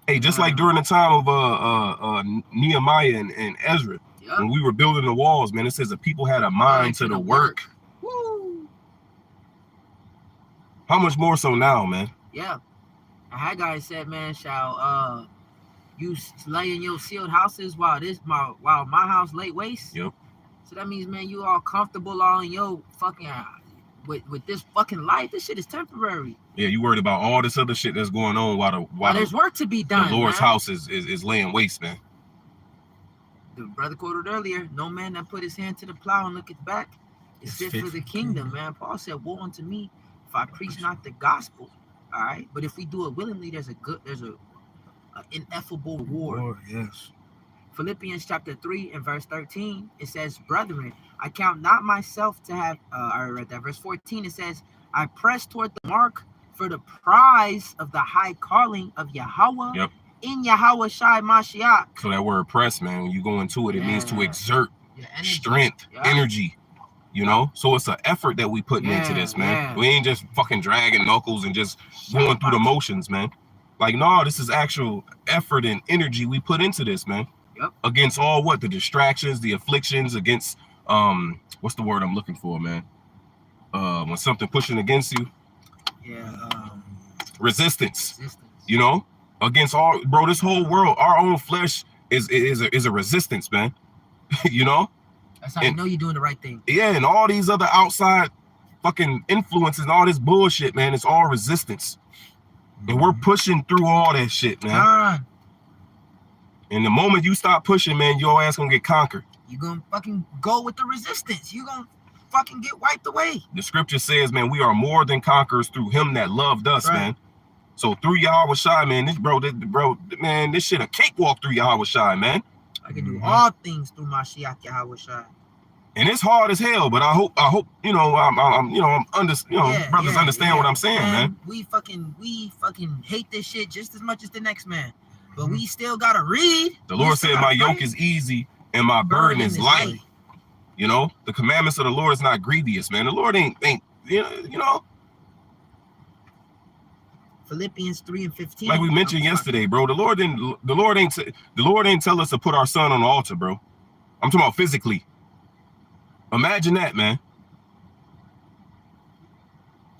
Hey, just like during the time of Nehemiah and Ezra, when we were building the walls, man, it says the people had a mind to the work. Woo. How much more so now, man? Yeah. Haggai said, man, shall you lay in your sealed houses while my house lay waste? Yep. So that means, man, you all comfortable all in your fucking with this fucking life. This shit is temporary. Yeah, you worried about all this other shit that's going on while there's work to be done. The Lord's house is laying waste, man. the brother quoted earlier, no man that put his hand to the plow and looketh back is fit for the kingdom, man. Paul said, woe unto me if I preach not the gospel. All right. But if we do it willingly, there's a ineffable reward. Yes. Philippians chapter 3 and verse 13, it says, brethren, I count not myself to have, I read that. Verse 14, it says, I press toward the mark for the prize of the high calling of Yahweh. Yep. In Yahweh Shai Mashiach. So that word press, man, when you go into it, it means to exert strength, energy, you know? So it's an effort that we putting into this, man. We ain't just fucking dragging knuckles and just going through the motions, man. Like, no, this is actual effort and energy we put into this, man. Yep. Against all what? The distractions, the afflictions, against, what's the word I'm looking for, man? When something pushing against you. Yeah. Resistance, you know? Against all, bro, this whole world, our own flesh is a resistance, man. You know? That's how you know you're doing the right thing. Yeah, and all these other outside fucking influences and all this bullshit, man, it's all resistance. And we're pushing through all that shit, man. And the moment you stop pushing, man, your ass gonna get conquered. You're gonna fucking go with the resistance. You're gonna fucking get wiped away. The scripture says, man, we are more than conquerors through him that loved us, man. So through Yahweh Shai, man, this shit a cakewalk through Yahweh Shai, man. I can do all things through Mashiach Yahweh Shai. And it's hard as hell, but I hope, brothers understand what I'm saying, man. We fucking hate this shit just as much as the next man, but we still gotta read. The Lord said, my yoke is easy and my burden is light. You know, the commandments of the Lord is not grievous, man. The Lord ain't you know. Philippians 3 and 15. Like we mentioned yesterday, bro. The Lord ain't tell us to put our son on the altar, bro. I'm talking about physically. Imagine that, man.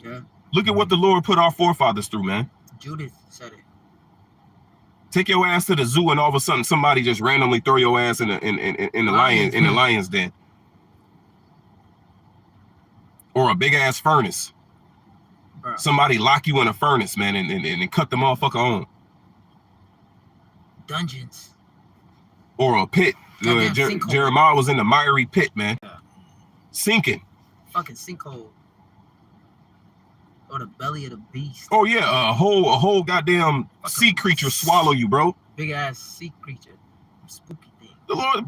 Yeah. Look at what the Lord put our forefathers through, man. Judith said it. Take your ass to the zoo and all of a sudden somebody just randomly throw your ass in the lion's den. Or a big ass furnace. Bro. Somebody lock you in a furnace, man, and cut the motherfucker on. Dungeons. Or a pit. Jeremiah was in the miry pit, man. Yeah. Sinking. Fucking sinkhole. Or the belly of the beast. Oh yeah, a whole goddamn sea creature swallow you, bro. Big ass sea creature. Spooky thing. The Lord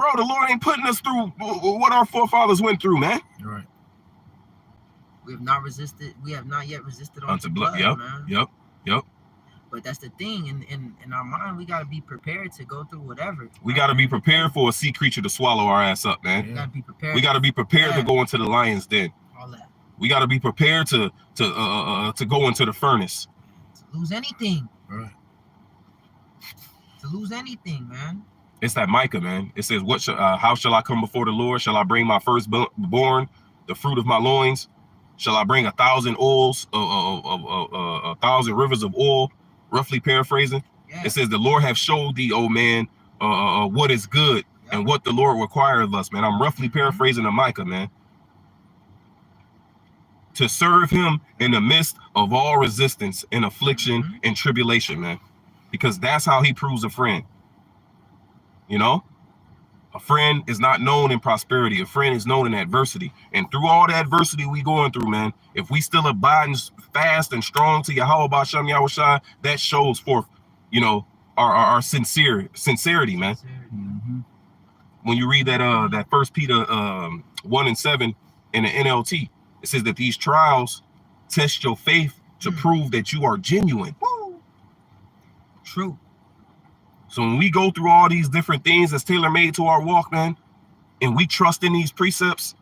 ain't putting us through what our forefathers went through, man. You're right. We have not yet resisted unto blood, man. Yep. But that's the thing, in our mind, we gotta be prepared to go through whatever. We gotta be prepared for a sea creature to swallow our ass up, man. We gotta be prepared. We gotta be prepared to go into the lion's den. All that. We gotta be prepared to go into the furnace. To lose anything. Right. To lose anything, man. It's that Micah, man. It says, how shall I come before the Lord? Shall I bring my firstborn, the fruit of my loins? Shall I bring 1,000 oils, 1,000 rivers of oil? Roughly paraphrasing. Yeah. It says, the Lord have showed thee, oh man, what is good and what the Lord requires of us, man. I'm roughly paraphrasing the Micah, man. To serve him in the midst of all resistance and affliction and tribulation, man. Because that's how he proves a friend. You know? A friend is not known in prosperity. A friend is known in adversity. And through all the adversity we going through, man, if we still abide fast and strong to Yahweh B'Shem Yahweh Shai, that shows forth, you know, our sincerity, man. Mm-hmm. When you read that 1 Peter 1 and 7 in the NLT, it says that these trials test your faith to prove that you are genuine. Woo. True. So when we go through all these different things that's tailor-made to our walk, man, and we trust in these precepts,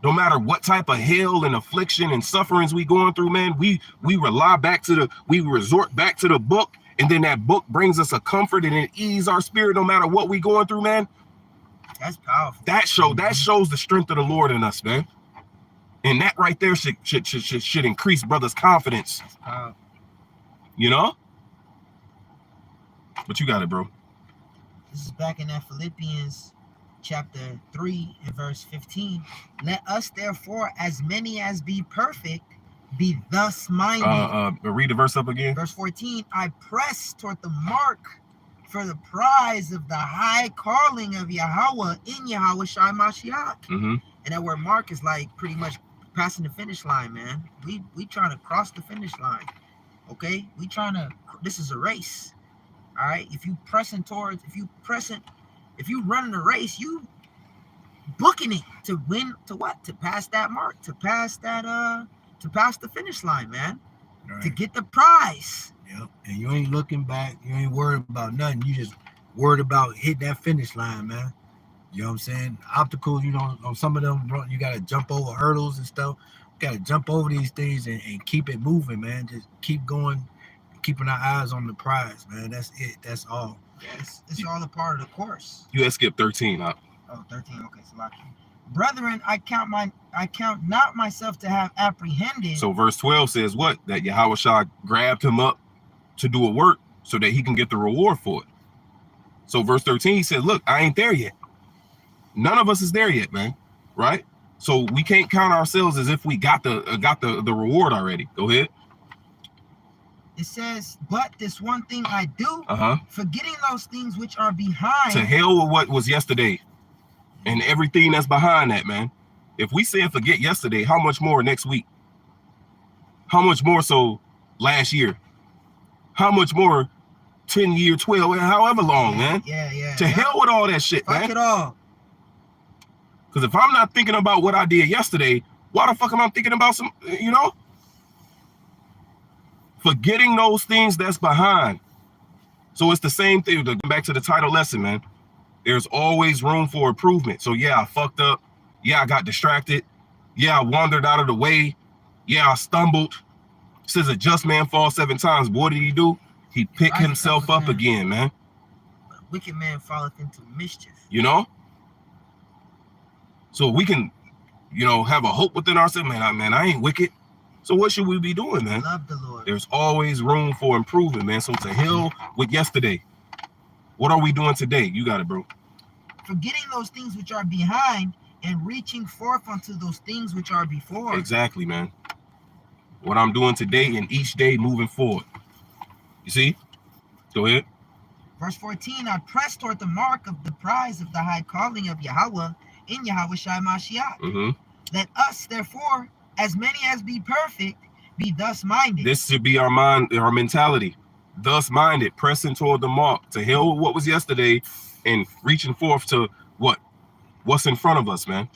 no matter what type of hell and affliction and sufferings we going through, man, we resort back to the book, and then that book brings us a comfort and it ease our spirit no matter what we going through, man. That's powerful. That shows the strength of the Lord in us, man. And that right there should increase brothers' confidence. That's powerful. You know? But you got it, bro. This is back in that Philippians chapter 3 and verse 15. Let us therefore, as many as be perfect, be thus minded. Read the verse up again. Verse 14. I press toward the mark for the prize of the high calling of Yahweh in Yahweh Shai Mashiach. Mm-hmm. And that word mark is like pretty much passing the finish line, man. We trying to cross the finish line. Okay? This is a race. All right? If you running a race, you booking it to win, to what? To pass that mark, to pass the finish line, man. Right. To get the prize. Yep. And you ain't looking back. You ain't worried about nothing. You just worried about hitting that finish line, man. You know what I'm saying? Obstacles, on some of them, you got to jump over hurdles and stuff. You got to jump over these things and keep it moving, man. Just keep going, keeping our eyes on the prize, man. That's it. That's all. Yeah, it's all a part of the course. You had skipped 13. Huh? Oh, 13. Okay, so lucky. Brethren, I count not myself to have apprehended. So verse 12 says what? That Yahweh Shai grabbed him up to do a work so that he can get the reward for it. So verse 13, he said, look, I ain't there yet. None of us is there yet, man. Right? So we can't count ourselves as if we got the reward already. Go ahead. It says, but this one thing I do, forgetting those things which are behind. To hell with what was yesterday and everything that's behind that, man. If we said forget yesterday, how much more next week? How much more so last year? How much more 10 year, 12, however long, man? Yeah. To hell with all that shit, Fuck man. it all. Because if I'm not thinking about what I did yesterday, why the fuck am I thinking about some, Forgetting those things that's behind. So it's the same thing. Back to the title lesson, man. There's always room for improvement. So yeah, I fucked up. Yeah, I got distracted. Yeah, I wandered out of the way. Yeah, I stumbled. It says a just man falls 7 times. What did he do? He picked himself up again, man. But a wicked man falleth into mischief. So we can, have a hope within ourselves. Man, I ain't wicked. So what should we be doing, man? Love the Lord. There's always room for improvement, man. So to hell with yesterday. What are we doing today? You got it, bro. Forgetting those things which are behind and reaching forth unto those things which are before. Exactly, man. What I'm doing today and each day moving forward. You see? Go ahead. Verse 14, I press toward the mark of the prize of the high calling of Yahweh in Yahweh Shai Mashiach. Let us, therefore, as many as be perfect, be thus minded. This should be our mind, our mentality. Thus minded, pressing toward the mark. To hell with what was yesterday and reaching forth to what's in front of us, man.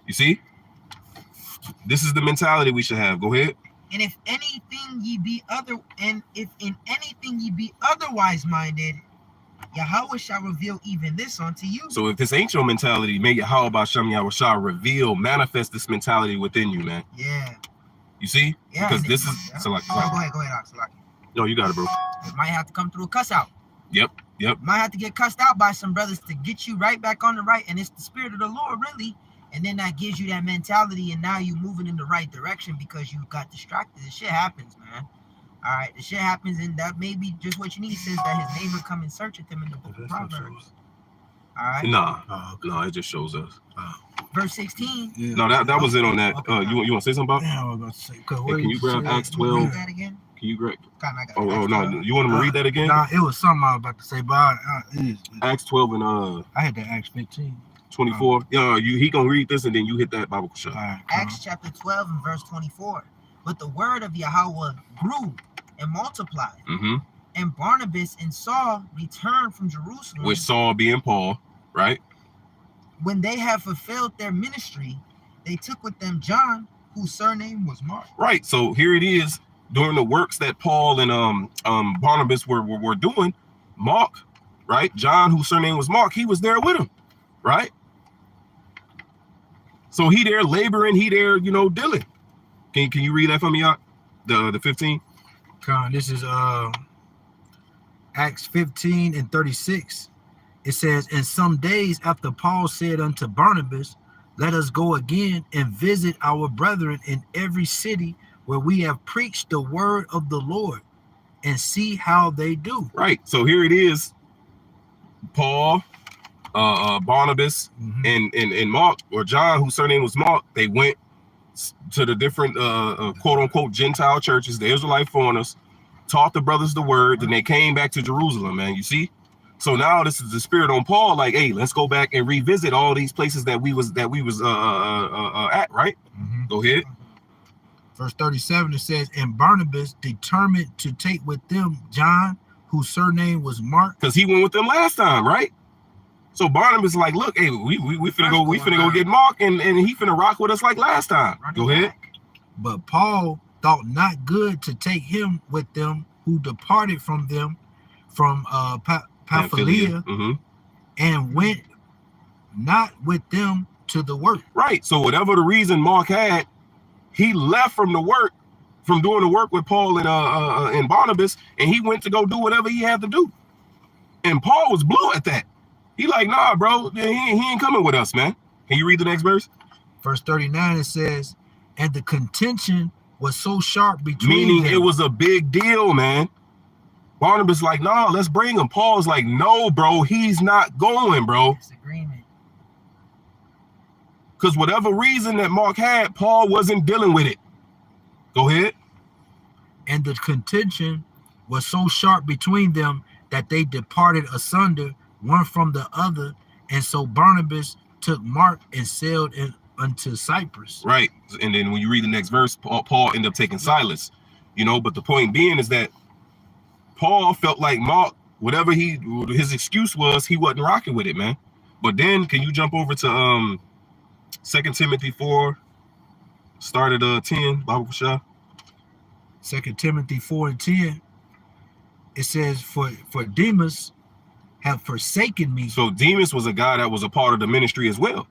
You see? This is the mentality we should have. Go ahead. And if in anything ye be otherwise minded, Yahweh shall reveal even this unto you. So if this ain't your mentality, may Yahweh B'Shem Yahweh shall reveal, manifest this mentality within you, man. Yeah. You see? Yeah. Because this is Go ahead, Ox. No, you got it, bro. It might have to come through a cuss out. Yep. Might have to get cussed out by some brothers to get you right back on the right. And it's the spirit of the Lord, really. And then that gives you that mentality, and now you're moving in the right direction because you got distracted. The shit happens, man. All right, the shit happens, and that may be just what you need. It says that his neighbor come and search at him in the book of Proverbs. All right. No, it just shows us. Verse 16. Yeah. No, that was it on that. Okay. You want to say something about? Yeah, I was about to say. Hey, can you grab Acts 12? Read that again. Can you grab? Oh, no. You want him to read that again? Nah, it was something I was about to say, but Acts 12 and I had that Acts 15. 24. Yeah, he gonna read this and then you hit that Bible shot. Right, Acts chapter 12 and verse 24. But the word of Yahweh grew and multiplied. And Barnabas and Saul returned from Jerusalem. Which Saul being Paul, right? When they had fulfilled their ministry, they took with them John, whose surname was Mark. Right. So here it is, during the works that Paul and Barnabas were doing. Mark, right? John, whose surname was Mark, he was there with him, right? So he there laboring, he there, dealing. Can you read that for me, the 15? This is Acts 15 and 36. It says, and some days after Paul said unto Barnabas, let us go again and visit our brethren in every city where we have preached the word of the Lord and see how they do. Right. So here it is. Paul, Barnabas, and Mark, or John, whose surname was Mark, they went to the different quote unquote Gentile churches, the Israelite foreigners, taught the brothers the word, then they came back to Jerusalem, man. You see? So now this is the spirit on Paul, like, hey, let's go back and revisit all these places that we was at, right? Mhm. Go ahead. Verse 37, it says, and Barnabas determined to take with them John, whose surname was Mark. Because he went with them last time, right? So Barnabas like, look, hey, we finna go get Mark, and he finna rock with us like last time. Go ahead. But Paul thought not good to take him with them, who departed from them from Pamphylia, and went not with them to the work. Right. So whatever the reason Mark had, he left from the work, from doing the work with Paul and Barnabas, and he went to go do whatever he had to do. And Paul was blue at that. He like, nah, bro, he ain't coming with us, man. Can you read the next verse? Verse 39, it says, and the contention was so sharp between Meaning them. it was a big deal, man. Barnabas like, nah, let's bring him. Paul's like, no, bro, he's not going, bro. Disagreement. Because whatever reason that Mark had, Paul wasn't dealing with it. Go ahead. And the contention was so sharp between them that they departed asunder, one from the other. And so Barnabas took Mark and sailed unto Cyprus. Right. And then when you read the next verse, Paul ended up taking Silas. You know, but the point being is that Paul felt like Mark, whatever his excuse was, he wasn't rocking with it, man. But then can you jump over to 2 Timothy 4, start at 10, Bible Shah? 2 Timothy 4 and 10, it says, for Demas have forsaken me. So Demas was a guy that was a part of the ministry as well.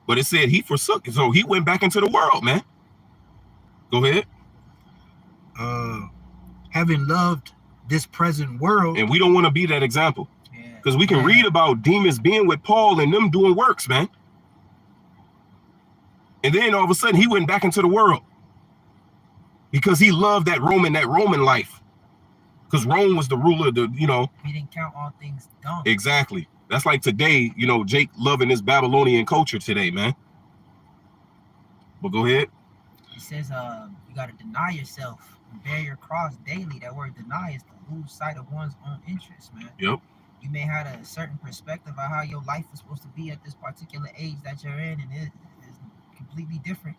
But it said he forsook it. So he went back into the world, man. Go ahead. Having loved this present world. And we don't want to be that example. Because we can read about Demas being with Paul and them doing works, man. And then all of a sudden he went back into the world. Because he loved that Roman life. Because Rome was the ruler of the, He didn't count all things dumb. Exactly. That's like today, Jake loving this Babylonian culture today, man. But go ahead. He says, you got to deny yourself and bear your cross daily. That word deny is to lose sight of one's own interests, man. Yep. You may have a certain perspective of how your life is supposed to be at this particular age that you're in, and it is completely different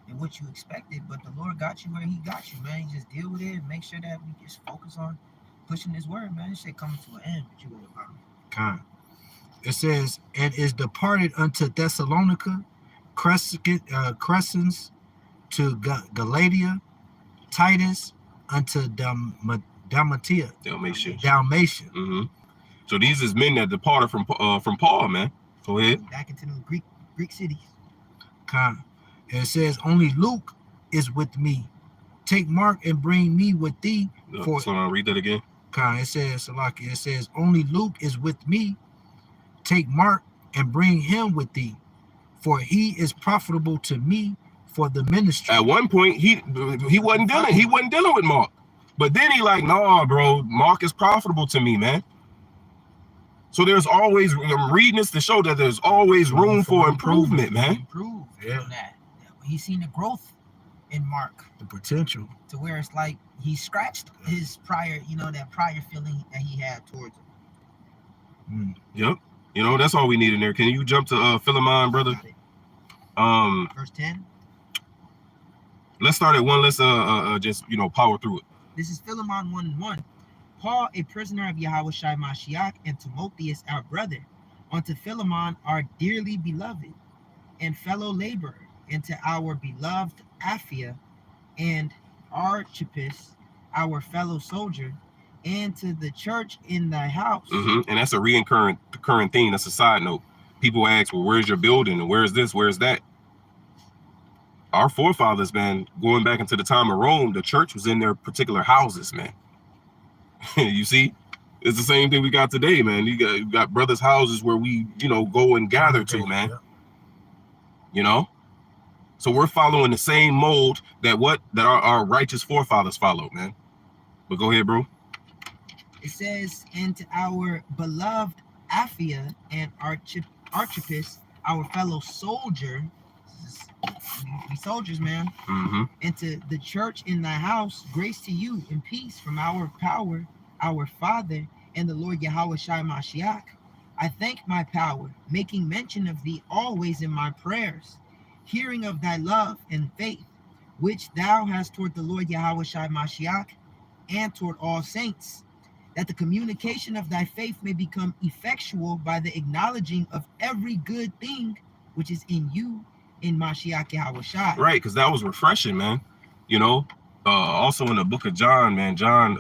than what you expected. But the Lord got you where He got you, man. You just deal with it and make sure that we just focus on pushing His word, man. This shit coming to an end. What you worry about? Kind. It says, and is departed unto Thessalonica, Crescens to Galatia, Titus unto Dalmatia. Mm-hmm. So these is men that departed from Paul, man. Go ahead. Back into the Greek cities. And it says, only Luke is with me. Take Mark and bring me with thee. So I'll read that again. It says, Salaki, it says, only Luke is with me. Take Mark and bring him with thee, for he is profitable to me for the ministry. At one point, he wasn't dealing with Mark. But then he like, nah, bro, Mark is profitable to me, man. So there's always, I'm reading this to show that there's always room for improvement, man. Yeah. That. He's seen the growth in Mark. The potential. To where it's like he scratched his prior, that prior feeling that he had towards him. Yep. That's all we need in there. Can you jump to Philemon, brother? Verse 10. Let's start at 1. Let's just power through it. This is Philemon 1:1. Paul, a prisoner of Yahushua Mashiach, and Timotheus, our brother, unto Philemon, our dearly beloved and fellow laborer, and to our beloved Apphia and Archippus, our fellow soldier, and to the church in thy house. And that's a recurrent theme. That's a side note. People ask, well, where's your building? And where's this? Where's that? Our forefathers, man, going back into the time of Rome, the church was in their particular houses, man. You see? It's the same thing we got today, man. You got brothers' houses where we, go and gather to, man. So we're following the same mold that our righteous forefathers followed, man. But go ahead, bro. It says, and to our beloved Apphia and Archippus, our fellow soldier, we soldiers, man, and to the church in thy house, grace to you and peace from our power, our Father, and the Lord Yahweh Shai Mashiach. I thank my power, making mention of thee always in my prayers, hearing of thy love and faith, which thou hast toward the Lord Yahweh Shai Mashiach, and toward all saints, that the communication of thy faith may become effectual by the acknowledging of every good thing which is in you in Mashiach Yahweh Shai. Right, because that was refreshing, man. You know, also in the book of John, man, John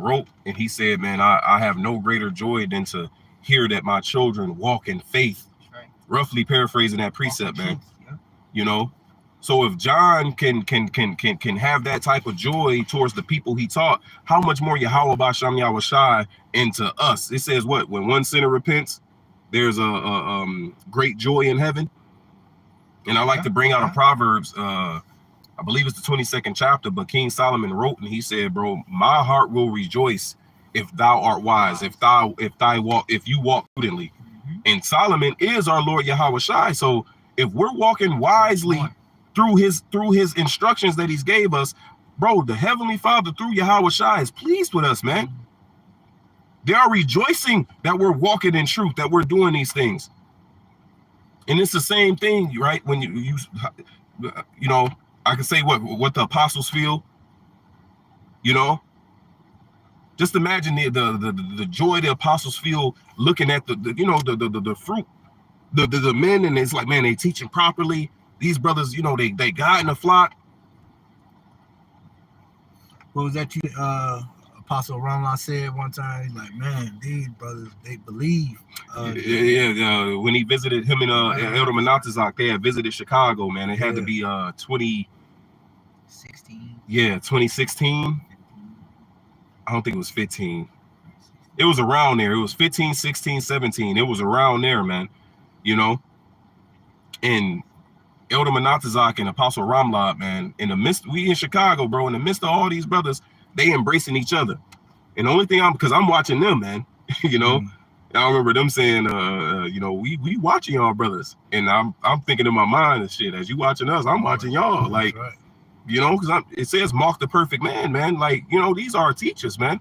wrote and he said, man, I have no greater joy than to hear that my children walk in faith. Right. Roughly paraphrasing that precept, man. Yeah. You know, so if John can have that type of joy towards the people he taught, how much more Yahweh Basham Yahweh Shai into us? It says what? When one sinner repents, there's a great joy in heaven. And I like to bring out a Proverbs, I believe it's the 22nd chapter, but King Solomon wrote and he said, bro, my heart will rejoice if thou art wise, if you walk prudently. And Solomon is our Lord Yahweh Shai. So if we're walking wisely through his instructions that he's gave us, bro, the Heavenly Father through Yahweh Shai is pleased with us, man. They are rejoicing that we're walking in truth, that we're doing these things. And it's the same thing, right? When you know, I can say what the apostles feel, you know. Just imagine the joy the apostles feel looking at the fruit, the men, and it's like, man, they teaching properly. These brothers, you know, they guiding the flock. What was that Apostle Ramla said one time? He's like, man, these brothers, they believe. When he visited him and Elder Menatazak, they had visited Chicago, man. It had to be 2016. Yeah, 2016. I don't think it was 15. It was around there. It was 15, 16, 17. It was around there, man. You know? And Elder Menatazak and Apostle Ramlad, man, in the midst, we in Chicago, bro, in the midst of all these brothers, they embracing each other. And the only thing because I'm watching them, man, you know, I remember them saying, you know, we watching y'all brothers. And I'm thinking in my mind and shit, as you watching us, I'm watching y'all. Like, you know, because it says mark the perfect man. Like, you know, these are our teachers, man.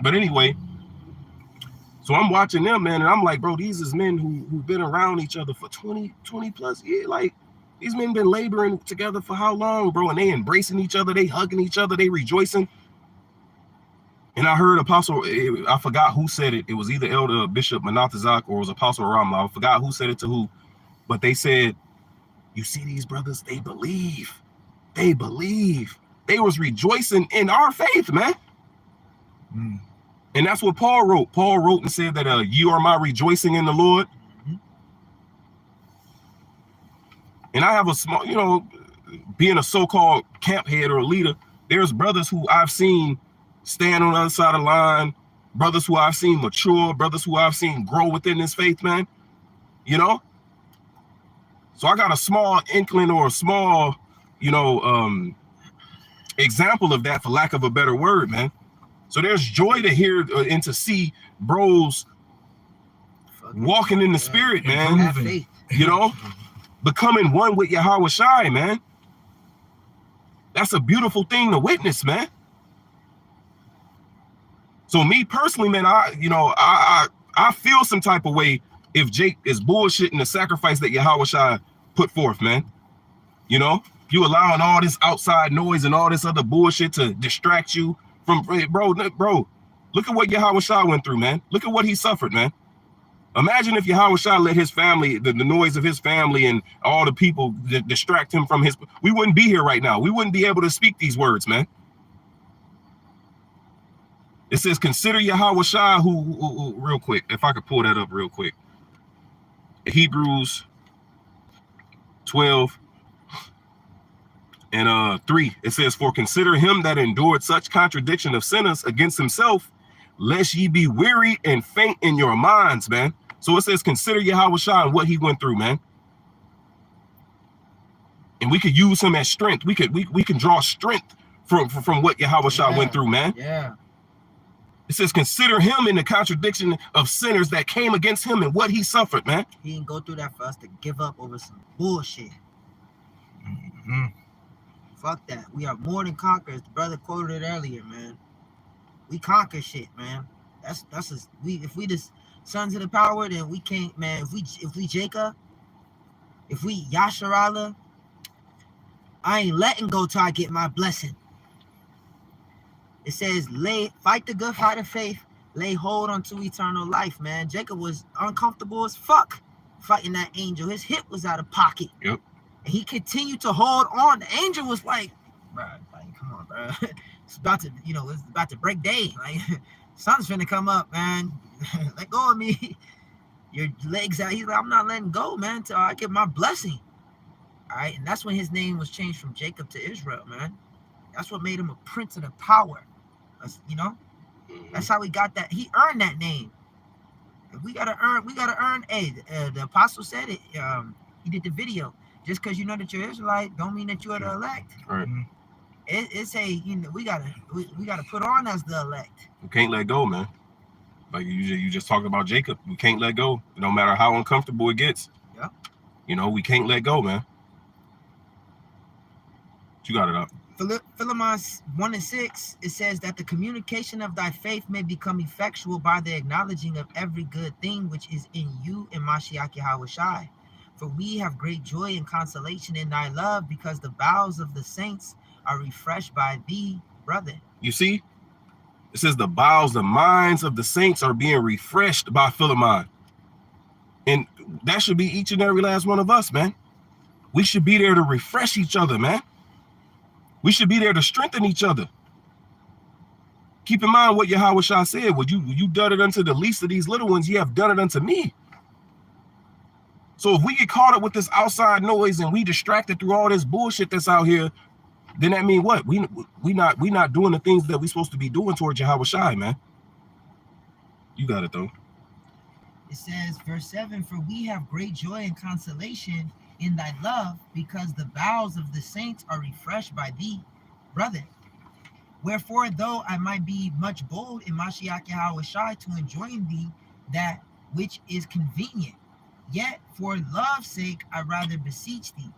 But anyway, so I'm watching them, man, and I'm like, bro, these is men who've been around each other for 20 plus years. Like, these men been laboring together for how long, bro? And they embracing each other, they hugging each other, they rejoicing. And I heard Apostle, I forgot who said it. It was either Elder Bishop Menatazak or it was Apostle Ramla. I forgot who said it to who, but they said, you see these brothers, they believe. They believe. They was rejoicing in our faith, man. And that's what Paul wrote. Paul wrote and said that you are my rejoicing in the Lord. And I have a small, you know, being a so-called camp head or a leader, there's brothers who I've seen stand on the other side of the line, brothers who I've seen mature, brothers who I've seen grow within this faith, man. You know? So I got a small inkling or a small, you know, example of that, for lack of a better word, man. So there's joy to hear and to see bros walking in the spirit, man. You know, becoming one with Yahweh Shai, man. That's a beautiful thing to witness, man. So me personally, man, I feel some type of way if Jake is bullshitting the sacrifice that Yahweh Shai put forth, man. You know, you allowing all this outside noise and all this other bullshit to distract you from, bro, look at what Yahweh Shai went through, man. Look at what he suffered, man. Imagine if Yahweh Shai let his family, the noise of his family and all the people distract him from his, we wouldn't be here right now. We wouldn't be able to speak these words, man. It says, consider Yahweh Shai who real quick, if I could pull that up real quick. Hebrews 12 and 3, it says, for consider him that endured such contradiction of sinners against himself, lest ye be weary and faint in your minds, man. So it says, consider Yahweh Shai and what he went through, man. And we could use him as strength. We can draw strength from what Yahweh Shai went through, man. Yeah. It says, consider him in the contradiction of sinners that came against him and what he suffered, man. He didn't go through that for us to give up over some bullshit. Fuck that. We are more than conquerors. The brother quoted it earlier, man. We conquer shit, man. That's us. If we the sons of the power, then we can't, man. If we Jacob, if we Yasharala, I ain't letting go till I get my blessing. It says, fight the good fight of faith, lay hold onto eternal life, man. Jacob was uncomfortable as fuck fighting that angel. His hip was out of pocket. Yep. And he continued to hold on. The angel was like, bro, like, come on, bro. It's about to, it's about to break day. Like, sun's finna come up, man. Let go of me. Your legs out. He's like, I'm not letting go, man, till I get my blessing. All right. And that's when his name was changed from Jacob to Israel, man. That's what made him a prince of the power. That's how he got that. He earned that name. We gotta earn. Hey, the apostle said it. He did the video. Just because you know that you're Israelite, don't mean that you are the elect. Right. It's we gotta put on as the elect. You can't let go, man. Like you just talked about Jacob. We can't let go, no matter how uncomfortable it gets. Yeah. We can't let go, man. You got it up. Philemon 1:6, it says that the communication of thy faith may become effectual by the acknowledging of every good thing which is in you in Mashiach Yahushai. For we have great joy and consolation in thy love, because the bowels of the saints are refreshed by thee, brother. You see? It says the bowels, the minds of the saints are being refreshed by Philemon. And that should be each and every last one of us, man. We should be there to refresh each other, man. We should be there to strengthen each other. Keep in mind what Yahushua said. When you done it unto the least of these little ones, you have done it unto me. So if we get caught up with this outside noise and we distracted through all this bullshit that's out here, then that mean what? We not doing the things that we supposed to be doing towards Yahushua, man. You got it though. It says, verse 7, for we have great joy and consolation in thy love, because the bowels of the saints are refreshed by thee, brother. Wherefore, though I might be much bold in Mashiach Yahushai to enjoin thee that which is convenient, yet for love's sake I rather beseech thee,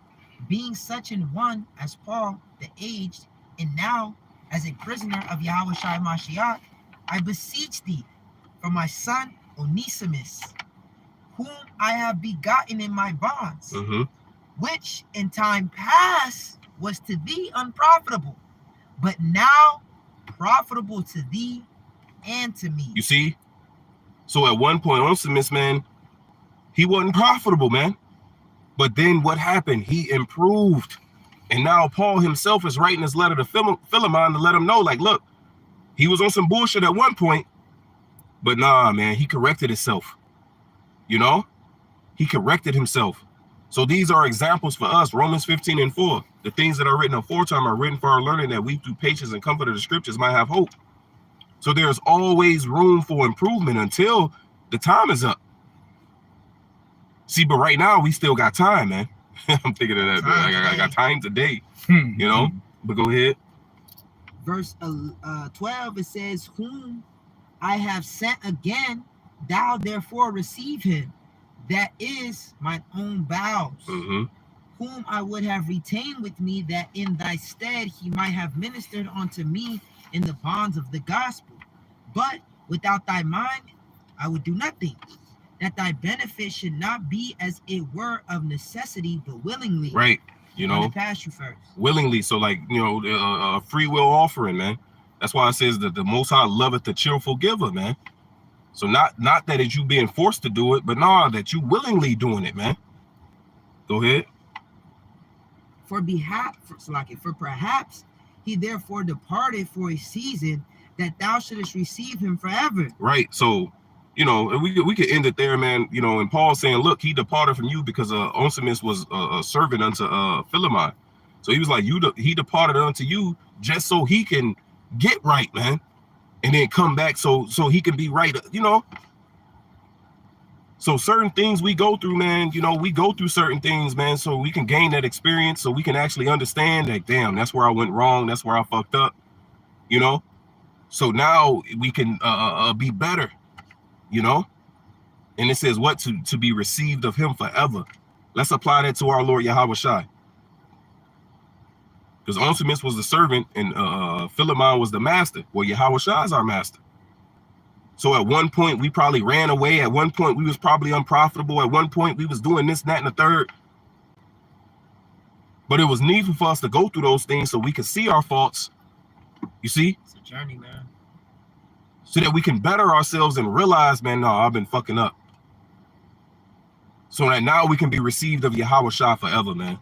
being such an one as Paul the aged, and now as a prisoner of Yahushai Mashiach, I beseech thee for my son Onesimus, whom I have begotten in my bonds, which in time past was to thee unprofitable, but now profitable to thee and to me. You see? So at one point, Onesimus, man, he wasn't profitable, man. But then what happened? He improved. And now Paul himself is writing this letter to Philemon to let him know, like, look, he was on some bullshit at one point, but nah, man, he corrected himself. He corrected himself. So these are examples for us. Romans 15:4. The things that are written aforetime are written for our learning, that we through patience and comfort of the scriptures might have hope. So there's always room for improvement until the time is up. See, but right now we still got time, man. I'm thinking of that. I got time today, But go ahead. Verse 12, it says, whom I have sent again, thou therefore receive him. That is mine own bowels, whom I would have retained with me, that in thy stead he might have ministered unto me in the bonds of the gospel. But without thy mind, I would do nothing, that thy benefit should not be as it were of necessity, but willingly. Right. Pass you first. Willingly. So like, a free will offering, man. That's why it says that the Most High loveth the cheerful giver, man. So not that it's you being forced to do it, but that you willingly doing it, man. Go ahead. For perhaps he therefore departed for a season, that thou shouldest receive him forever. Right. So, we could end it there, man. And Paul saying, look, he departed from you because Onesimus was a servant unto Philemon. So he was like, he departed unto you just so he can get right, man. And then come back so he can be right, So certain things we go through, man, we go through certain things, man, so we can gain that experience, so we can actually understand that, damn, that's where I went wrong. That's where I fucked up, So now we can be better, And it says what? To be received of him forever. Let's apply that to our Lord Yahushua. Because Onesimus was the servant and Philemon was the master. Well, Yahushua is our master. So at one point we probably ran away. At one point we was probably unprofitable. At one point we was doing this, that, and the third. But it was needful for us to go through those things so we could see our faults. You see? It's a journey, man. So that we can better ourselves and realize, man, no, I've been fucking up. So that now we can be received of Yahweh Shah forever, man.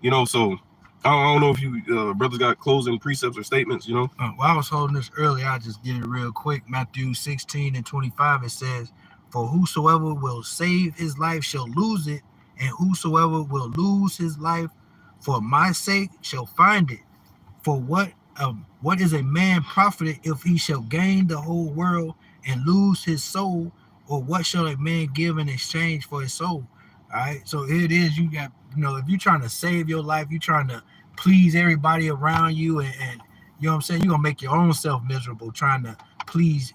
You know, so I don't know if you brothers got closing precepts or statements, you know. While I was holding this earlier, I'll just get it real quick. Matthew 16:25, it says, "For whosoever will save his life shall lose it, and whosoever will lose his life for my sake shall find it. For what is a man profited if he shall gain the whole world and lose his soul? Or what shall a man give in exchange for his soul?" All right. So here it is. You got, if you're trying to save your life, you're trying to please everybody around you, and you know what I'm saying, you're gonna make your own self miserable trying to please,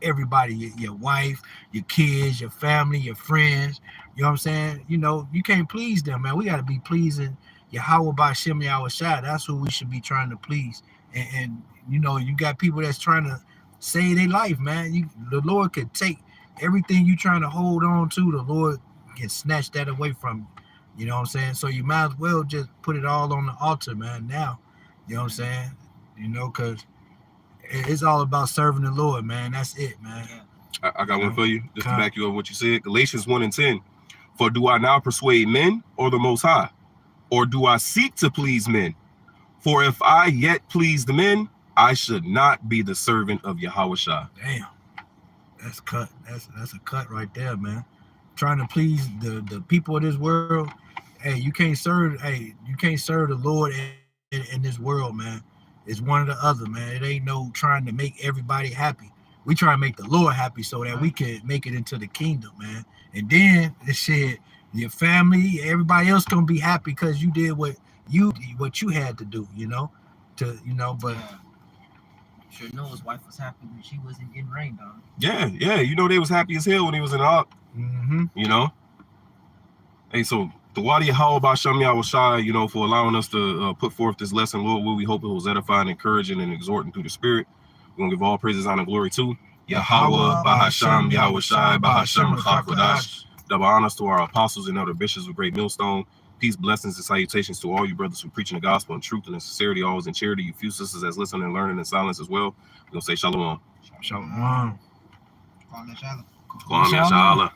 everybody, your wife, your kids, your family, your friends. You know what I'm saying? You can't please them, man. We got to be pleasing Yahweh B'Shem Yahweh Shai. That's who we should be trying to please. And you got people that's trying to save their life, man. The Lord could take everything you trying to hold on to. The Lord can snatch that away from you. You know what I'm saying? So you might as well just put it all on the altar, man. Now, you know what I'm saying? Because it's all about serving the Lord, man. That's it, man. I got one for you, just to back you up what you said. Galatians 1:10. For do I now persuade men or the Most High? Or do I seek to please men? For if I yet please the men, I should not be the servant of Yahweh Shah. Damn. That's cut. That's a cut right there, man. Trying to please the people of this world. Hey, you can't serve the Lord in this world, man. It's one or the other, man. It ain't no trying to make everybody happy. We try to make the Lord happy so that we can make it into the kingdom, man. And then this shit, your family, everybody else gonna be happy because you did what you had to do, but Sure know his wife was happy when she wasn't getting rained on. Yeah, they was happy as hell when he was in the ark. Mm-hmm. Hey, so the Wadi Yahweh B'Shem Yahweh Shai, for allowing us to put forth this lesson, Lord, we hope it was edifying, encouraging, and exhorting through the Spirit. We're gonna give all praises, honor, and glory to Yahweh B'Hashem Yahweh Shai B'Hashem Chakadash. Double honors to our apostles and other bishops of Great Millstone. Peace, blessings, and salutations to all you brothers who preaching the gospel in truth and in sincerity, always in charity. You few sisters that's listening and learning in silence as well. We're gonna say shalom. Shalom. Kwame Shala.